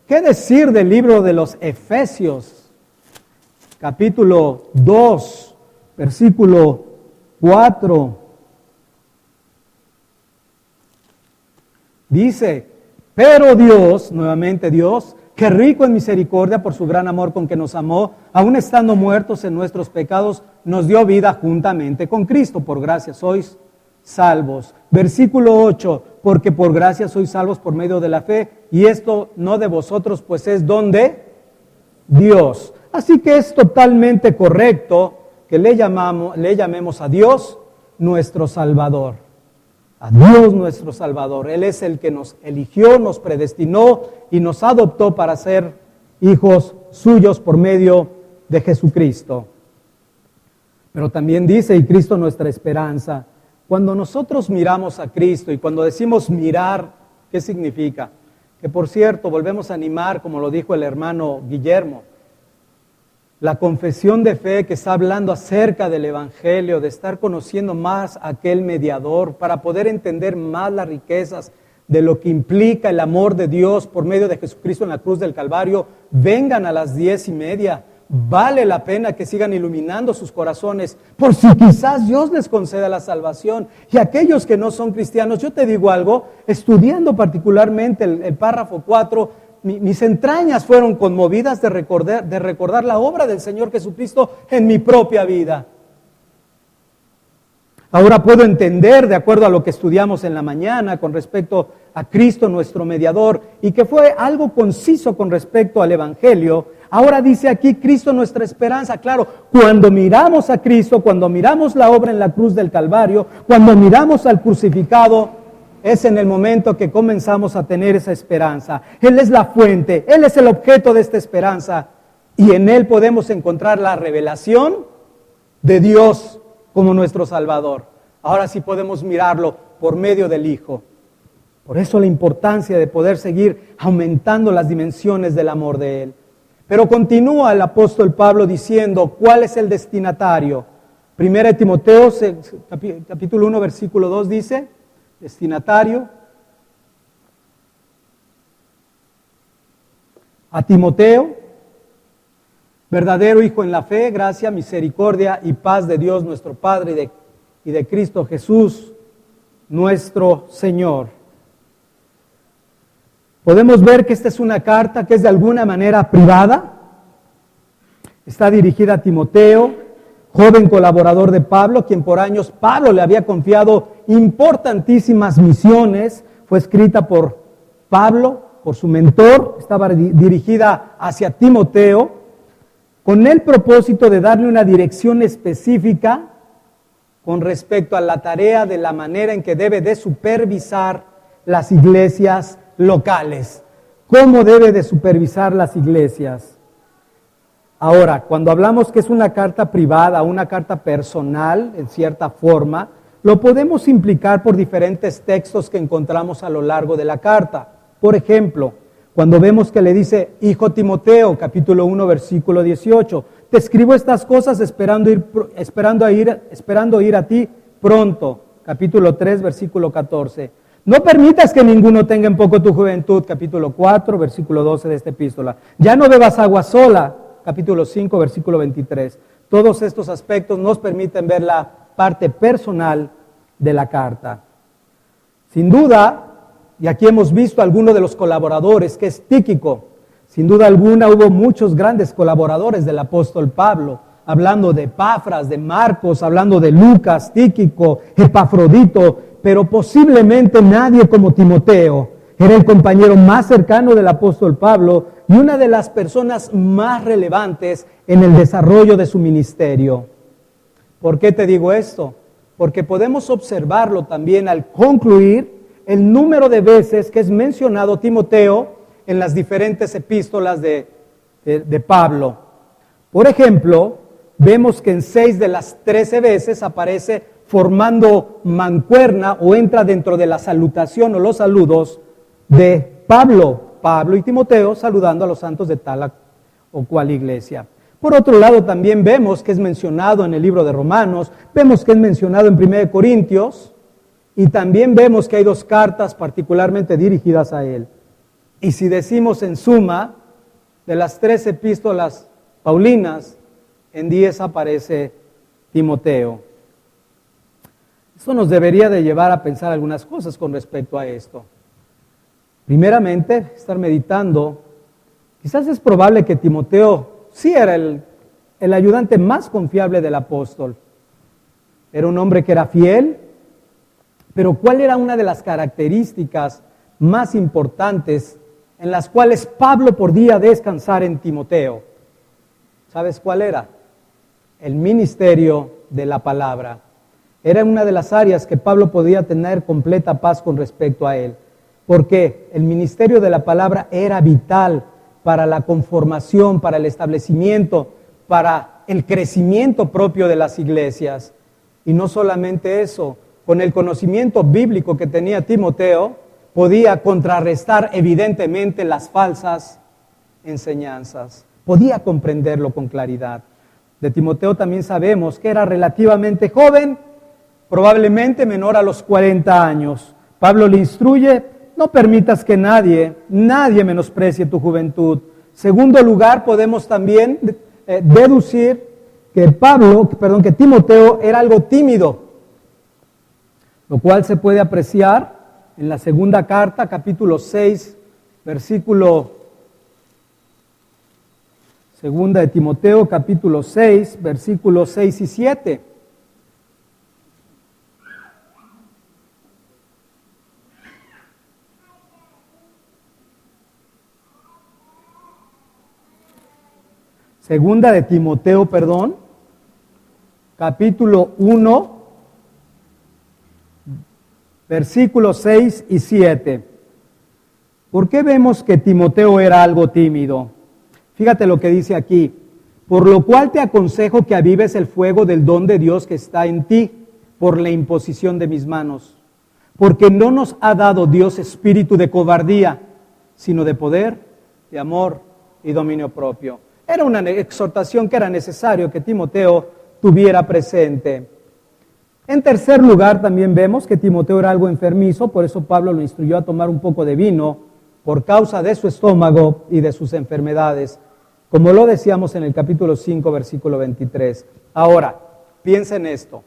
¿Qué decir del libro de los Efesios? Capítulo 2, versículo 4. Dice, pero Dios, nuevamente Dios, que rico en misericordia por su gran amor con que nos amó, aun estando muertos en nuestros pecados, nos dio vida juntamente con Cristo. Por gracia sois salvos. Versículo 8, porque por gracia sois salvos por medio de la fe, y esto no de vosotros, pues es don de Dios. Así que es totalmente correcto que le llamemos a Dios nuestro Salvador. A Dios nuestro Salvador. Él es el que nos eligió, nos predestinó y nos adoptó para ser hijos suyos por medio de Jesucristo. Pero también dice, y Cristo nuestra esperanza. Cuando nosotros miramos a Cristo, y cuando decimos mirar, ¿qué significa? Que por cierto, volvemos a animar, como lo dijo el hermano Guillermo, la confesión de fe que está hablando acerca del Evangelio, de estar conociendo más a aquel mediador, para poder entender más las riquezas de lo que implica el amor de Dios por medio de Jesucristo en la cruz del Calvario. Vengan a las 10:30. Vale la pena que sigan iluminando sus corazones, por si quizás Dios les conceda la salvación. Y aquellos que no son cristianos, yo te digo algo, estudiando particularmente el párrafo 4, mis entrañas fueron conmovidas de recordar la obra del Señor Jesucristo en mi propia vida. Ahora puedo entender, de acuerdo a lo que estudiamos en la mañana, con respecto a Cristo nuestro mediador, y que fue algo conciso con respecto al Evangelio. Ahora dice aquí, Cristo nuestra esperanza. Claro, cuando miramos a Cristo, cuando miramos la obra en la cruz del Calvario, cuando miramos al crucificado, es en el momento que comenzamos a tener esa esperanza. Él es la fuente, Él es el objeto de esta esperanza, y en Él podemos encontrar la revelación de Dios como nuestro Salvador. Ahora sí podemos mirarlo por medio del Hijo. Por eso la importancia de poder seguir aumentando las dimensiones del amor de Él. Pero continúa el apóstol Pablo diciendo, ¿cuál es el destinatario? 1 Timoteo, capítulo 1, versículo 2 dice, destinatario. A Timoteo, verdadero hijo en la fe, gracia, misericordia y paz de Dios nuestro Padre y de Cristo Jesús, nuestro Señor. Podemos ver que esta es una carta que es de alguna manera privada. Está dirigida a Timoteo, joven colaborador de Pablo, quien por años Pablo le había confiado importantísimas misiones. Fue escrita por Pablo, por su mentor, estaba dirigida hacia Timoteo, con el propósito de darle una dirección específica con respecto a la tarea de la manera en que debe de supervisar las iglesias locales. ¿Cómo debe de supervisar las iglesias? Ahora, cuando hablamos que es una carta privada, una carta personal, en cierta forma, lo podemos implicar por diferentes textos que encontramos a lo largo de la carta. Por ejemplo, cuando vemos que le dice, hijo Timoteo, capítulo 1, versículo 18, te escribo estas cosas esperando ir a ti pronto, capítulo 3, versículo 14. No permitas que ninguno tenga en poco tu juventud, capítulo 4, versículo 12 de esta epístola. Ya no bebas agua sola, capítulo 5, versículo 23. Todos estos aspectos nos permiten ver la parte personal de la carta. Sin duda, y aquí hemos visto a alguno de los colaboradores, que es Tíquico. Sin duda alguna hubo muchos grandes colaboradores del apóstol Pablo, hablando de Epafras, de Marcos, hablando de Lucas, Tíquico, Epafrodito, pero posiblemente nadie como Timoteo. Era el compañero más cercano del apóstol Pablo y una de las personas más relevantes en el desarrollo de su ministerio. ¿Por qué te digo esto? Porque podemos observarlo también al concluir el número de veces que es mencionado Timoteo en las diferentes epístolas de Pablo. Por ejemplo, vemos que en 6 de las 13 veces aparece formando mancuerna o entra dentro de la salutación o los saludos de Pablo y Timoteo saludando a los santos de tal o cual iglesia. Por otro lado, también vemos que es mencionado en el libro de Romanos, vemos que es mencionado en 1 Corintios, y también vemos que hay 2 cartas particularmente dirigidas a él. Y si decimos en suma, de las 3 epístolas paulinas, en 10 aparece Timoteo. Eso nos debería de llevar a pensar algunas cosas con respecto a esto. Primeramente, estar meditando, quizás es probable que Timoteo sí era el ayudante más confiable del apóstol. Era un hombre que era fiel, pero ¿cuál era una de las características más importantes en las cuales Pablo podía descansar en Timoteo? ¿Sabes cuál era? El ministerio de la palabra. Era una de las áreas que Pablo podía tener completa paz con respecto a él, porque el ministerio de la palabra era vital para la conformación, para el establecimiento, para el crecimiento propio de las iglesias. Y no solamente eso, con el conocimiento bíblico que tenía Timoteo, podía contrarrestar evidentemente las falsas enseñanzas. Podía comprenderlo con claridad. De Timoteo también sabemos que era relativamente joven, probablemente menor a los 40 años. Pablo le instruye, no permitas que nadie menosprecie tu juventud. Segundo lugar, podemos también deducir que Timoteo era algo tímido, lo cual se puede apreciar en la segunda carta, capítulo 6, segunda de Timoteo, capítulo 6, versículos 6 y 7. Segunda de Timoteo, capítulo 1, versículos 6 y 7. ¿Por qué vemos que Timoteo era algo tímido? Fíjate lo que dice aquí. Por lo cual te aconsejo que avives el fuego del don de Dios que está en ti por la imposición de mis manos. Porque no nos ha dado Dios espíritu de cobardía, sino de poder, de amor y dominio propio. Era una exhortación que era necesario que Timoteo tuviera presente. En tercer lugar, también vemos que Timoteo era algo enfermizo, por eso Pablo lo instruyó a tomar un poco de vino por causa de su estómago y de sus enfermedades, como lo decíamos en el capítulo 5, versículo 23. Ahora, piensa en esto,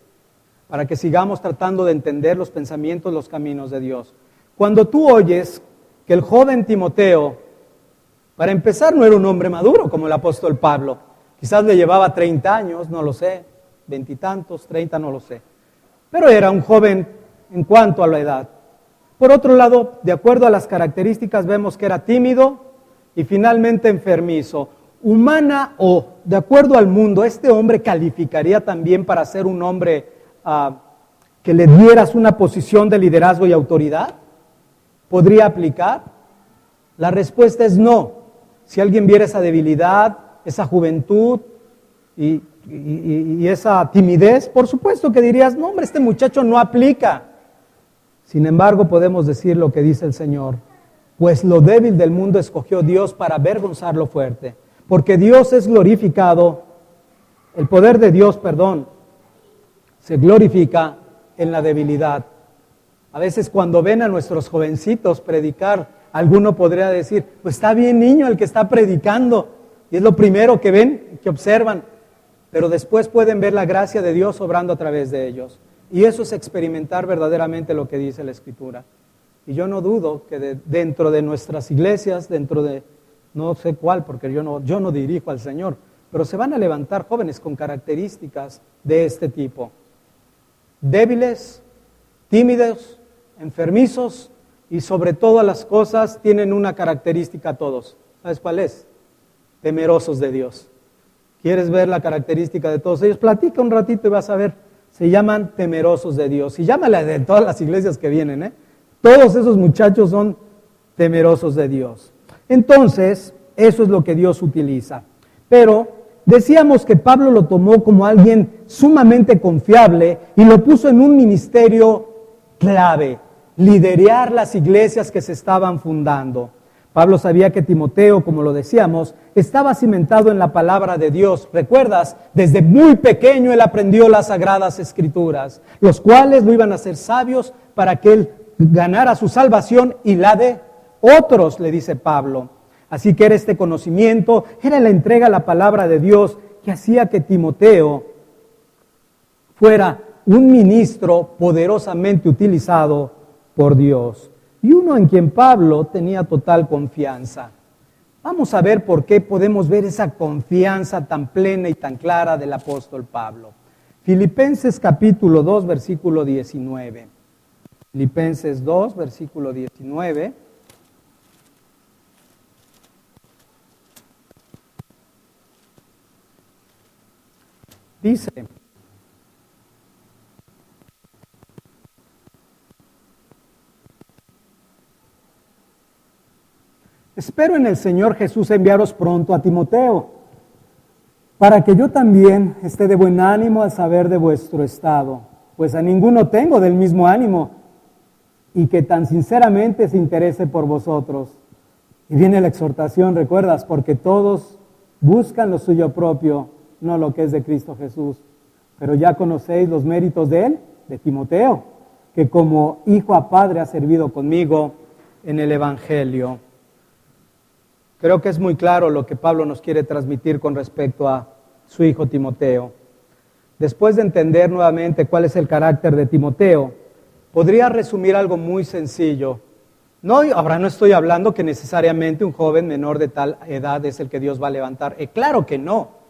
para que sigamos tratando de entender los pensamientos, los caminos de Dios. Cuando tú oyes que el joven Timoteo, para empezar, no era un hombre maduro como el apóstol Pablo. Quizás le llevaba 30 años, no lo sé, 20 y tantos, 30, no lo sé. Pero era un joven en cuanto a la edad. Por otro lado, de acuerdo a las características, vemos que era tímido y finalmente enfermizo. Humana o de acuerdo al mundo, este hombre calificaría también para ser un hombre que le dieras una posición de liderazgo y autoridad. ¿Podría aplicar? La respuesta es no. Si alguien viera esa debilidad, esa juventud y esa timidez, por supuesto que dirías, no hombre, este muchacho no aplica. Sin embargo, podemos decir lo que dice el Señor, pues lo débil del mundo escogió Dios para avergonzar lo fuerte, porque Dios es glorificado, el poder de Dios, se glorifica en la debilidad. A veces cuando ven a nuestros jovencitos predicar, alguno podría decir, pues está bien niño el que está predicando, y es lo primero que ven, que observan, pero después pueden ver la gracia de Dios obrando a través de ellos. Y eso es experimentar verdaderamente lo que dice la Escritura. Y yo no dudo que dentro de nuestras iglesias, dentro de, no sé cuál, porque yo no dirijo al Señor, pero se van a levantar jóvenes con características de este tipo. Débiles, tímidos, enfermizos y sobre todas las cosas tienen una característica todos. ¿Sabes cuál es? Temerosos de Dios. ¿Quieres ver la característica de todos ellos? Platica un ratito y vas a ver. Se llaman temerosos de Dios. Y llámale de todas las iglesias que vienen, Todos esos muchachos son temerosos de Dios. Entonces, eso es lo que Dios utiliza. Pero decíamos que Pablo lo tomó como alguien sumamente confiable y lo puso en un ministerio clave, liderar las iglesias que se estaban fundando. Pablo sabía que Timoteo, como lo decíamos, estaba cimentado en la palabra de Dios. ¿Recuerdas? Desde muy pequeño él aprendió las sagradas escrituras, los cuales lo iban a hacer sabios para que él ganara su salvación y la de otros, le dice Pablo. Así que era este conocimiento, era la entrega a la palabra de Dios que hacía que Timoteo fuera un ministro poderosamente utilizado por Dios. Y uno en quien Pablo tenía total confianza. Vamos a ver por qué podemos ver esa confianza tan plena y tan clara del apóstol Pablo. Filipenses capítulo 2, versículo 19. Filipenses 2, versículo 19. Dice: espero en el Señor Jesús enviaros pronto a Timoteo, para que yo también esté de buen ánimo al saber de vuestro estado, pues a ninguno tengo del mismo ánimo, y que tan sinceramente se interese por vosotros. Y viene la exhortación, ¿recuerdas? Porque todos buscan lo suyo propio, no lo que es de Cristo Jesús. Pero ya conocéis los méritos de él, de Timoteo, que como hijo a padre ha servido conmigo en el Evangelio. Creo que es muy claro lo que Pablo nos quiere transmitir con respecto a su hijo Timoteo. Después de entender nuevamente cuál es el carácter de Timoteo, podría resumir algo muy sencillo. Ahora no estoy hablando que necesariamente un joven menor de tal edad es el que Dios va a levantar. Claro que no.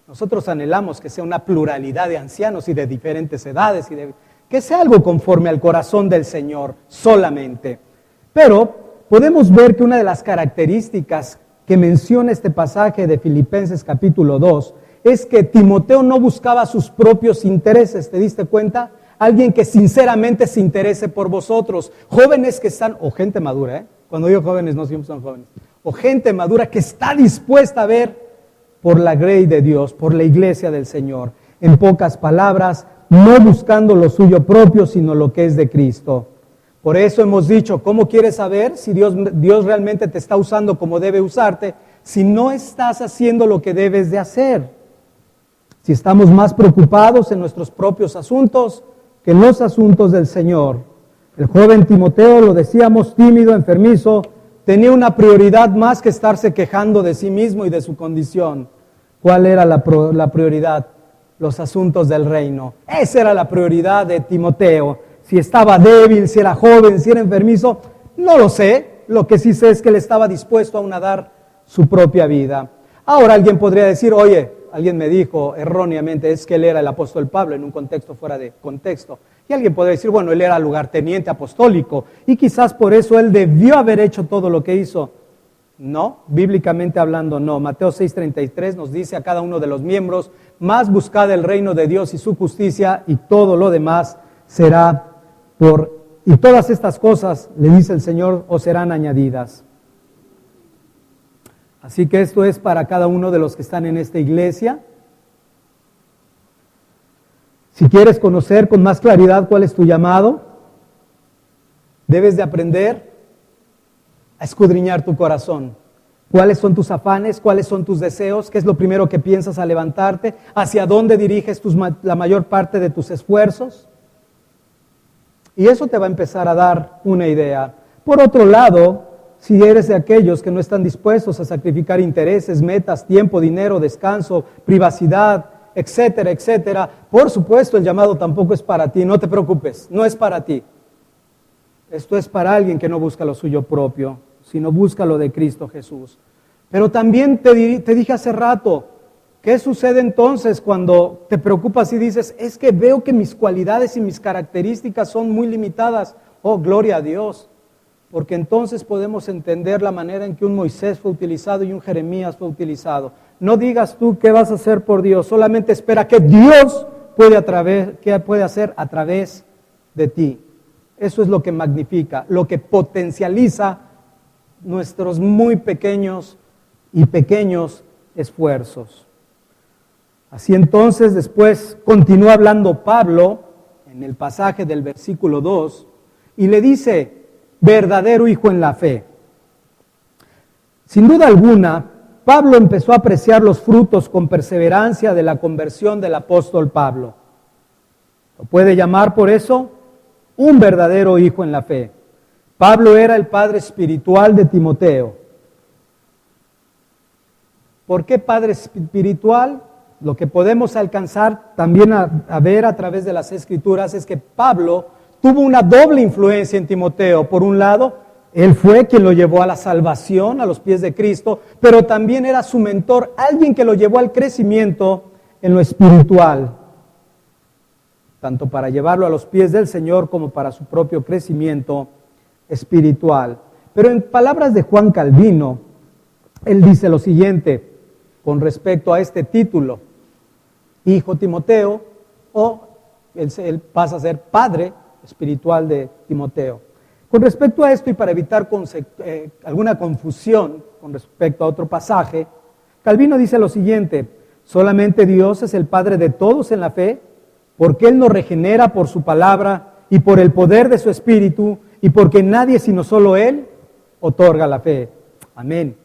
Nosotros anhelamos que sea una pluralidad de ancianos y de diferentes edades, que sea algo conforme al corazón del Señor solamente. Pero podemos ver que una de las características que menciona este pasaje de Filipenses capítulo 2 es que Timoteo no buscaba sus propios intereses. ¿Te diste cuenta? Alguien que sinceramente se interese por vosotros. Jóvenes que están, o gente madura, cuando digo jóvenes no siempre son jóvenes, o gente madura que está dispuesta a ver por la grey de Dios, por la iglesia del Señor. En pocas palabras, no buscando lo suyo propio, sino lo que es de Cristo. Por eso hemos dicho, ¿cómo quieres saber si Dios realmente te está usando como debe usarte? Si no estás haciendo lo que debes de hacer. Si estamos más preocupados en nuestros propios asuntos que en los asuntos del Señor. El joven Timoteo, lo decíamos, tímido, enfermizo, tenía una prioridad más que estarse quejando de sí mismo y de su condición. ¿Cuál era la prioridad? Los asuntos del reino. Esa era la prioridad de Timoteo. Si estaba débil, si era joven, si era enfermizo, no lo sé. Lo que sí sé es que él estaba dispuesto aún a dar su propia vida. Ahora alguien podría decir, oye, alguien me dijo erróneamente, es que él era el apóstol Pablo en un contexto fuera de contexto. Y alguien puede decir, bueno, él era lugarteniente apostólico y quizás por eso él debió haber hecho todo lo que hizo. No, bíblicamente hablando no. Mateo 6:33 nos dice a cada uno de los miembros, más buscad el reino de Dios y su justicia y todo lo demás será y todas estas cosas, le dice el Señor, os serán añadidas. Así que esto es para cada uno de los que están en esta iglesia. Si quieres conocer con más claridad cuál es tu llamado, debes de aprender a escudriñar tu corazón. ¿Cuáles son tus afanes? ¿Cuáles son tus deseos? ¿Qué es lo primero que piensas al levantarte? ¿Hacia dónde diriges la mayor parte de tus esfuerzos? Y eso te va a empezar a dar una idea. Por otro lado, si eres de aquellos que no están dispuestos a sacrificar intereses, metas, tiempo, dinero, descanso, privacidad, etcétera, etcétera, por supuesto el llamado tampoco es para ti, no te preocupes, no es para ti. Esto es para alguien que no busca lo suyo propio, sino busca lo de Cristo Jesús. Pero también te dije hace rato, ¿qué sucede entonces cuando te preocupas y dices, es que veo que mis cualidades y mis características son muy limitadas? Oh, gloria a Dios, porque entonces podemos entender la manera en que un Moisés fue utilizado y un Jeremías fue utilizado. No digas tú qué vas a hacer por Dios, solamente espera que Dios puede hacer a través de ti. Eso es lo que magnifica, lo que potencializa nuestros muy pequeños y pequeños esfuerzos. Así entonces, después continúa hablando Pablo en el pasaje del versículo 2 y le dice, verdadero hijo en la fe. Sin duda alguna, Pablo empezó a apreciar los frutos con perseverancia de la conversión del apóstol Pablo. ¿Lo puede llamar por eso? Un verdadero hijo en la fe. Pablo era el padre espiritual de Timoteo. ¿Por qué padre espiritual? Lo que podemos alcanzar también a ver a través de las Escrituras es que Pablo tuvo una doble influencia en Timoteo. Por un lado, él fue quien lo llevó a la salvación, a los pies de Cristo, pero también era su mentor, alguien que lo llevó al crecimiento en lo espiritual, tanto para llevarlo a los pies del Señor como para su propio crecimiento espiritual. Pero en palabras de Juan Calvino, él dice lo siguiente con respecto a este título, hijo Timoteo, o él pasa a ser padre espiritual de Timoteo. Con respecto a esto y para evitar alguna confusión con respecto a otro pasaje, Calvino dice lo siguiente, solamente Dios es el Padre de todos en la fe, porque Él nos regenera por su palabra y por el poder de su Espíritu, y porque nadie sino solo Él otorga la fe. Amén.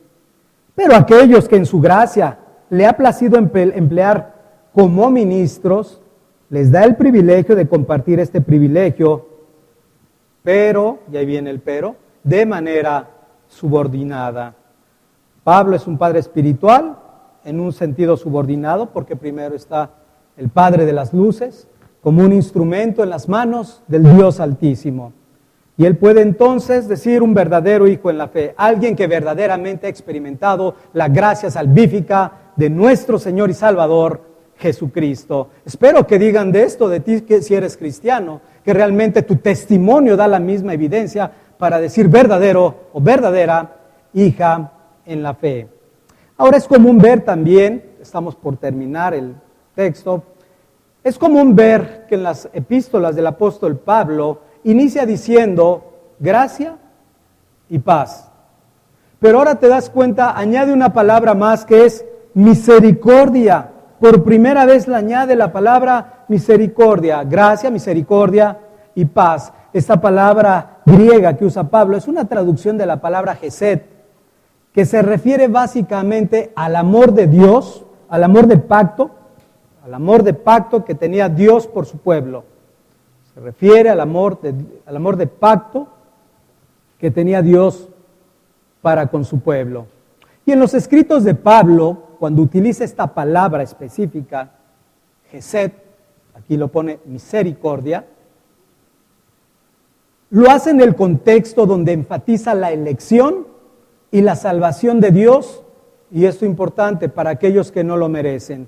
Pero aquellos que en su gracia le ha placido emplear como ministros, les da el privilegio de compartir este privilegio, pero, y ahí viene el pero, de manera subordinada. Pablo es un padre espiritual en un sentido subordinado, porque primero está el Padre de las luces, como un instrumento en las manos del Dios Altísimo. Y él puede entonces decir un verdadero hijo en la fe, alguien que verdaderamente ha experimentado la gracia salvífica de nuestro Señor y Salvador, Jesucristo. Espero que digan de esto de ti, que si eres cristiano, que realmente tu testimonio da la misma evidencia para decir verdadero o verdadera hija en la fe. Ahora es común ver también, estamos por terminar el texto, es común ver que en las epístolas del apóstol Pablo inicia diciendo gracia y paz. Pero ahora te das cuenta, añade una palabra más que es misericordia. Por primera vez le añade la palabra misericordia, gracia, misericordia y paz. Esta palabra griega que usa Pablo es una traducción de la palabra gesed, que se refiere básicamente al amor de Dios, al amor de pacto que tenía Dios por su pueblo. Se refiere al amor de pacto que tenía Dios para con su pueblo. Y en los escritos de Pablo, cuando utiliza esta palabra específica, gesed, aquí lo pone misericordia, lo hace en el contexto donde enfatiza la elección y la salvación de Dios, y esto es importante para aquellos que no lo merecen.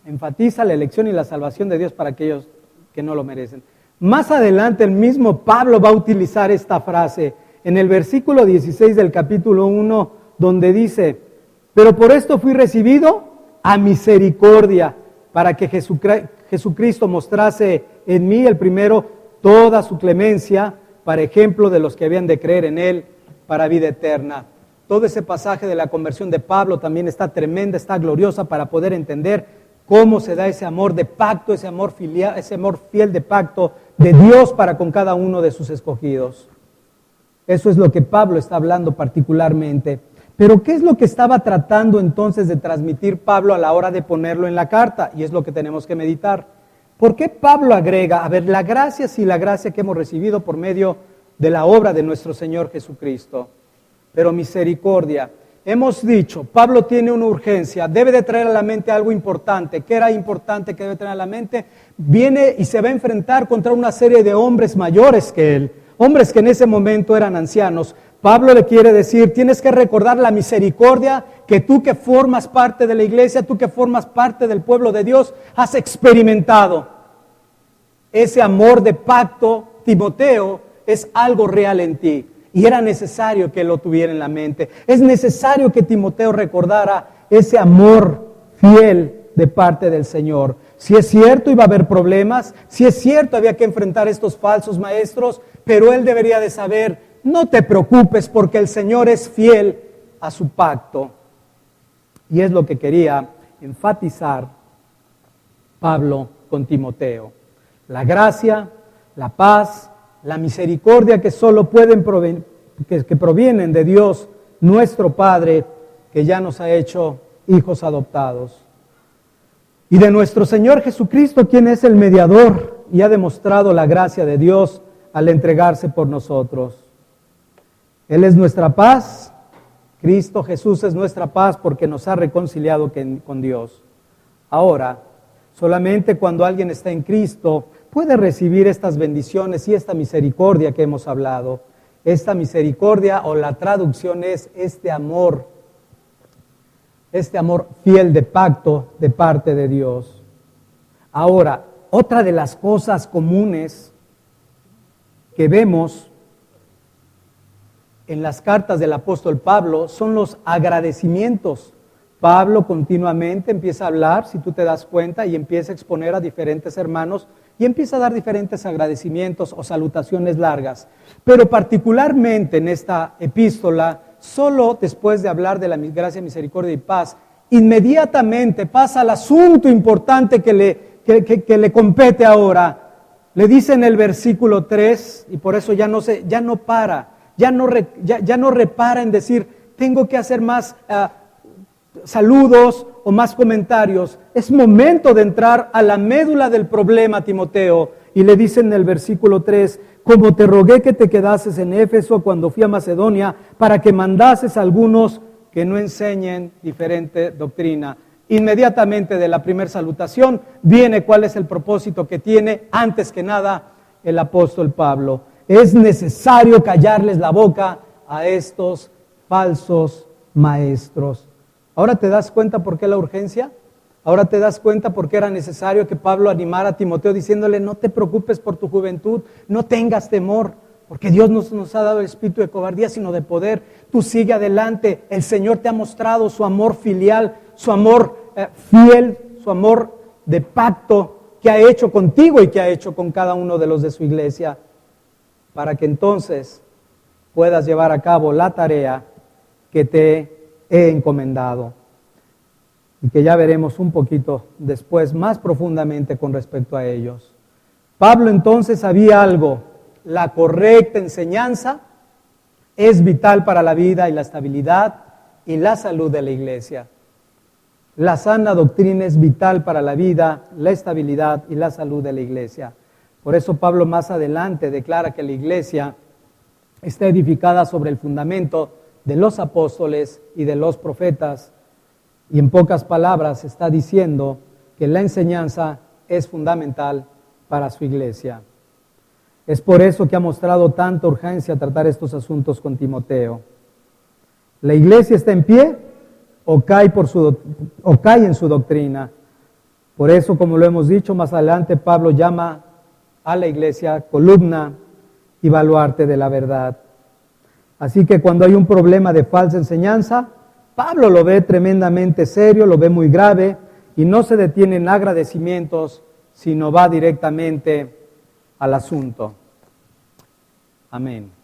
enfatiza la elección y la salvación de Dios para aquellos que no lo merecen. Más adelante el mismo Pablo va a utilizar esta frase en el versículo 16 del capítulo 1, donde dice: pero por esto fui recibido a misericordia, para que Jesucristo mostrase en mí el primero toda su clemencia, para ejemplo de los que habían de creer en él para vida eterna. Todo ese pasaje de la conversión de Pablo también está tremenda, está gloriosa para poder entender cómo se da ese amor de pacto, ese amor filial, ese amor fiel de pacto de Dios para con cada uno de sus escogidos. Eso es lo que Pablo está hablando particularmente. Pero ¿qué es lo que estaba tratando entonces de transmitir Pablo a la hora de ponerlo en la carta? Y es lo que tenemos que meditar. ¿Por qué Pablo agrega, la gracia sí, la gracia que hemos recibido por medio de la obra de nuestro Señor Jesucristo? Pero misericordia. Hemos dicho, Pablo tiene una urgencia, debe de traer a la mente algo importante. ¿Qué era importante que debe traer a la mente? Viene y se va a enfrentar contra una serie de hombres mayores que él, hombres que en ese momento eran ancianos. Pablo le quiere decir, tienes que recordar la misericordia que tú que formas parte de la iglesia, tú que formas parte del pueblo de Dios, has experimentado. Ese amor de pacto, Timoteo, es algo real en ti. Y era necesario que lo tuviera en la mente. Es necesario que Timoteo recordara ese amor fiel de parte del Señor. Si es cierto, iba a haber problemas. Si es cierto, había que enfrentar estos falsos maestros. Pero él debería de saber, no te preocupes porque el Señor es fiel a su pacto. Y es lo que quería enfatizar Pablo con Timoteo. La gracia, la paz, la misericordia que solo que provienen de Dios, nuestro Padre, que ya nos ha hecho hijos adoptados. Y de nuestro Señor Jesucristo, quien es el mediador y ha demostrado la gracia de Dios al entregarse por nosotros. Él es nuestra paz, Cristo Jesús es nuestra paz porque nos ha reconciliado con Dios. Ahora, solamente cuando alguien está en Cristo puede recibir estas bendiciones y esta misericordia que hemos hablado. Esta misericordia, o la traducción es este amor fiel de pacto de parte de Dios. Ahora, otra de las cosas comunes que vemos en las cartas del apóstol Pablo son los agradecimientos. Pablo continuamente empieza a hablar, si tú te das cuenta, y empieza a exponer a diferentes hermanos y empieza a dar diferentes agradecimientos o salutaciones largas. Pero particularmente en esta epístola, solo después de hablar de la gracia, misericordia y paz, inmediatamente pasa al asunto importante que le compete ahora. Le dice en el versículo 3, y por eso ya no repara en decir, tengo que hacer más saludos o más comentarios. Es momento de entrar a la médula del problema, Timoteo. Y le dice en el versículo 3, como te rogué que te quedases en Éfeso cuando fui a Macedonia, para que mandases a algunos que no enseñen diferente doctrina. Inmediatamente de la primera salutación viene cuál es el propósito que tiene, antes que nada, el apóstol Pablo. Es necesario callarles la boca a estos falsos maestros. ¿Ahora te das cuenta por qué la urgencia? ¿Ahora te das cuenta por qué era necesario que Pablo animara a Timoteo diciéndole, no te preocupes por tu juventud, no tengas temor, porque Dios nos ha dado el espíritu de cobardía, sino de poder? Tú sigue adelante, el Señor te ha mostrado su amor filial, su amor fiel, su amor de pacto que ha hecho contigo y que ha hecho con cada uno de los de su iglesia, para que entonces puedas llevar a cabo la tarea que te he encomendado, y que ya veremos un poquito después más profundamente con respecto a ellos. Pablo entonces sabía algo: la correcta enseñanza es vital para la vida y la estabilidad y la salud de la iglesia. La sana doctrina es vital para la vida, la estabilidad y la salud de la iglesia. Por eso Pablo más adelante declara que la iglesia está edificada sobre el fundamento de los apóstoles y de los profetas, y en pocas palabras está diciendo que la enseñanza es fundamental para su iglesia. Es por eso que ha mostrado tanta urgencia tratar estos asuntos con Timoteo. La iglesia está en pie o cae en su doctrina. Por eso, como lo hemos dicho, más adelante Pablo llama a la iglesia columna y baluarte de la verdad. Así que cuando hay un problema de falsa enseñanza, Pablo lo ve tremendamente serio, lo ve muy grave y no se detiene en agradecimientos, sino va directamente al asunto. Amén.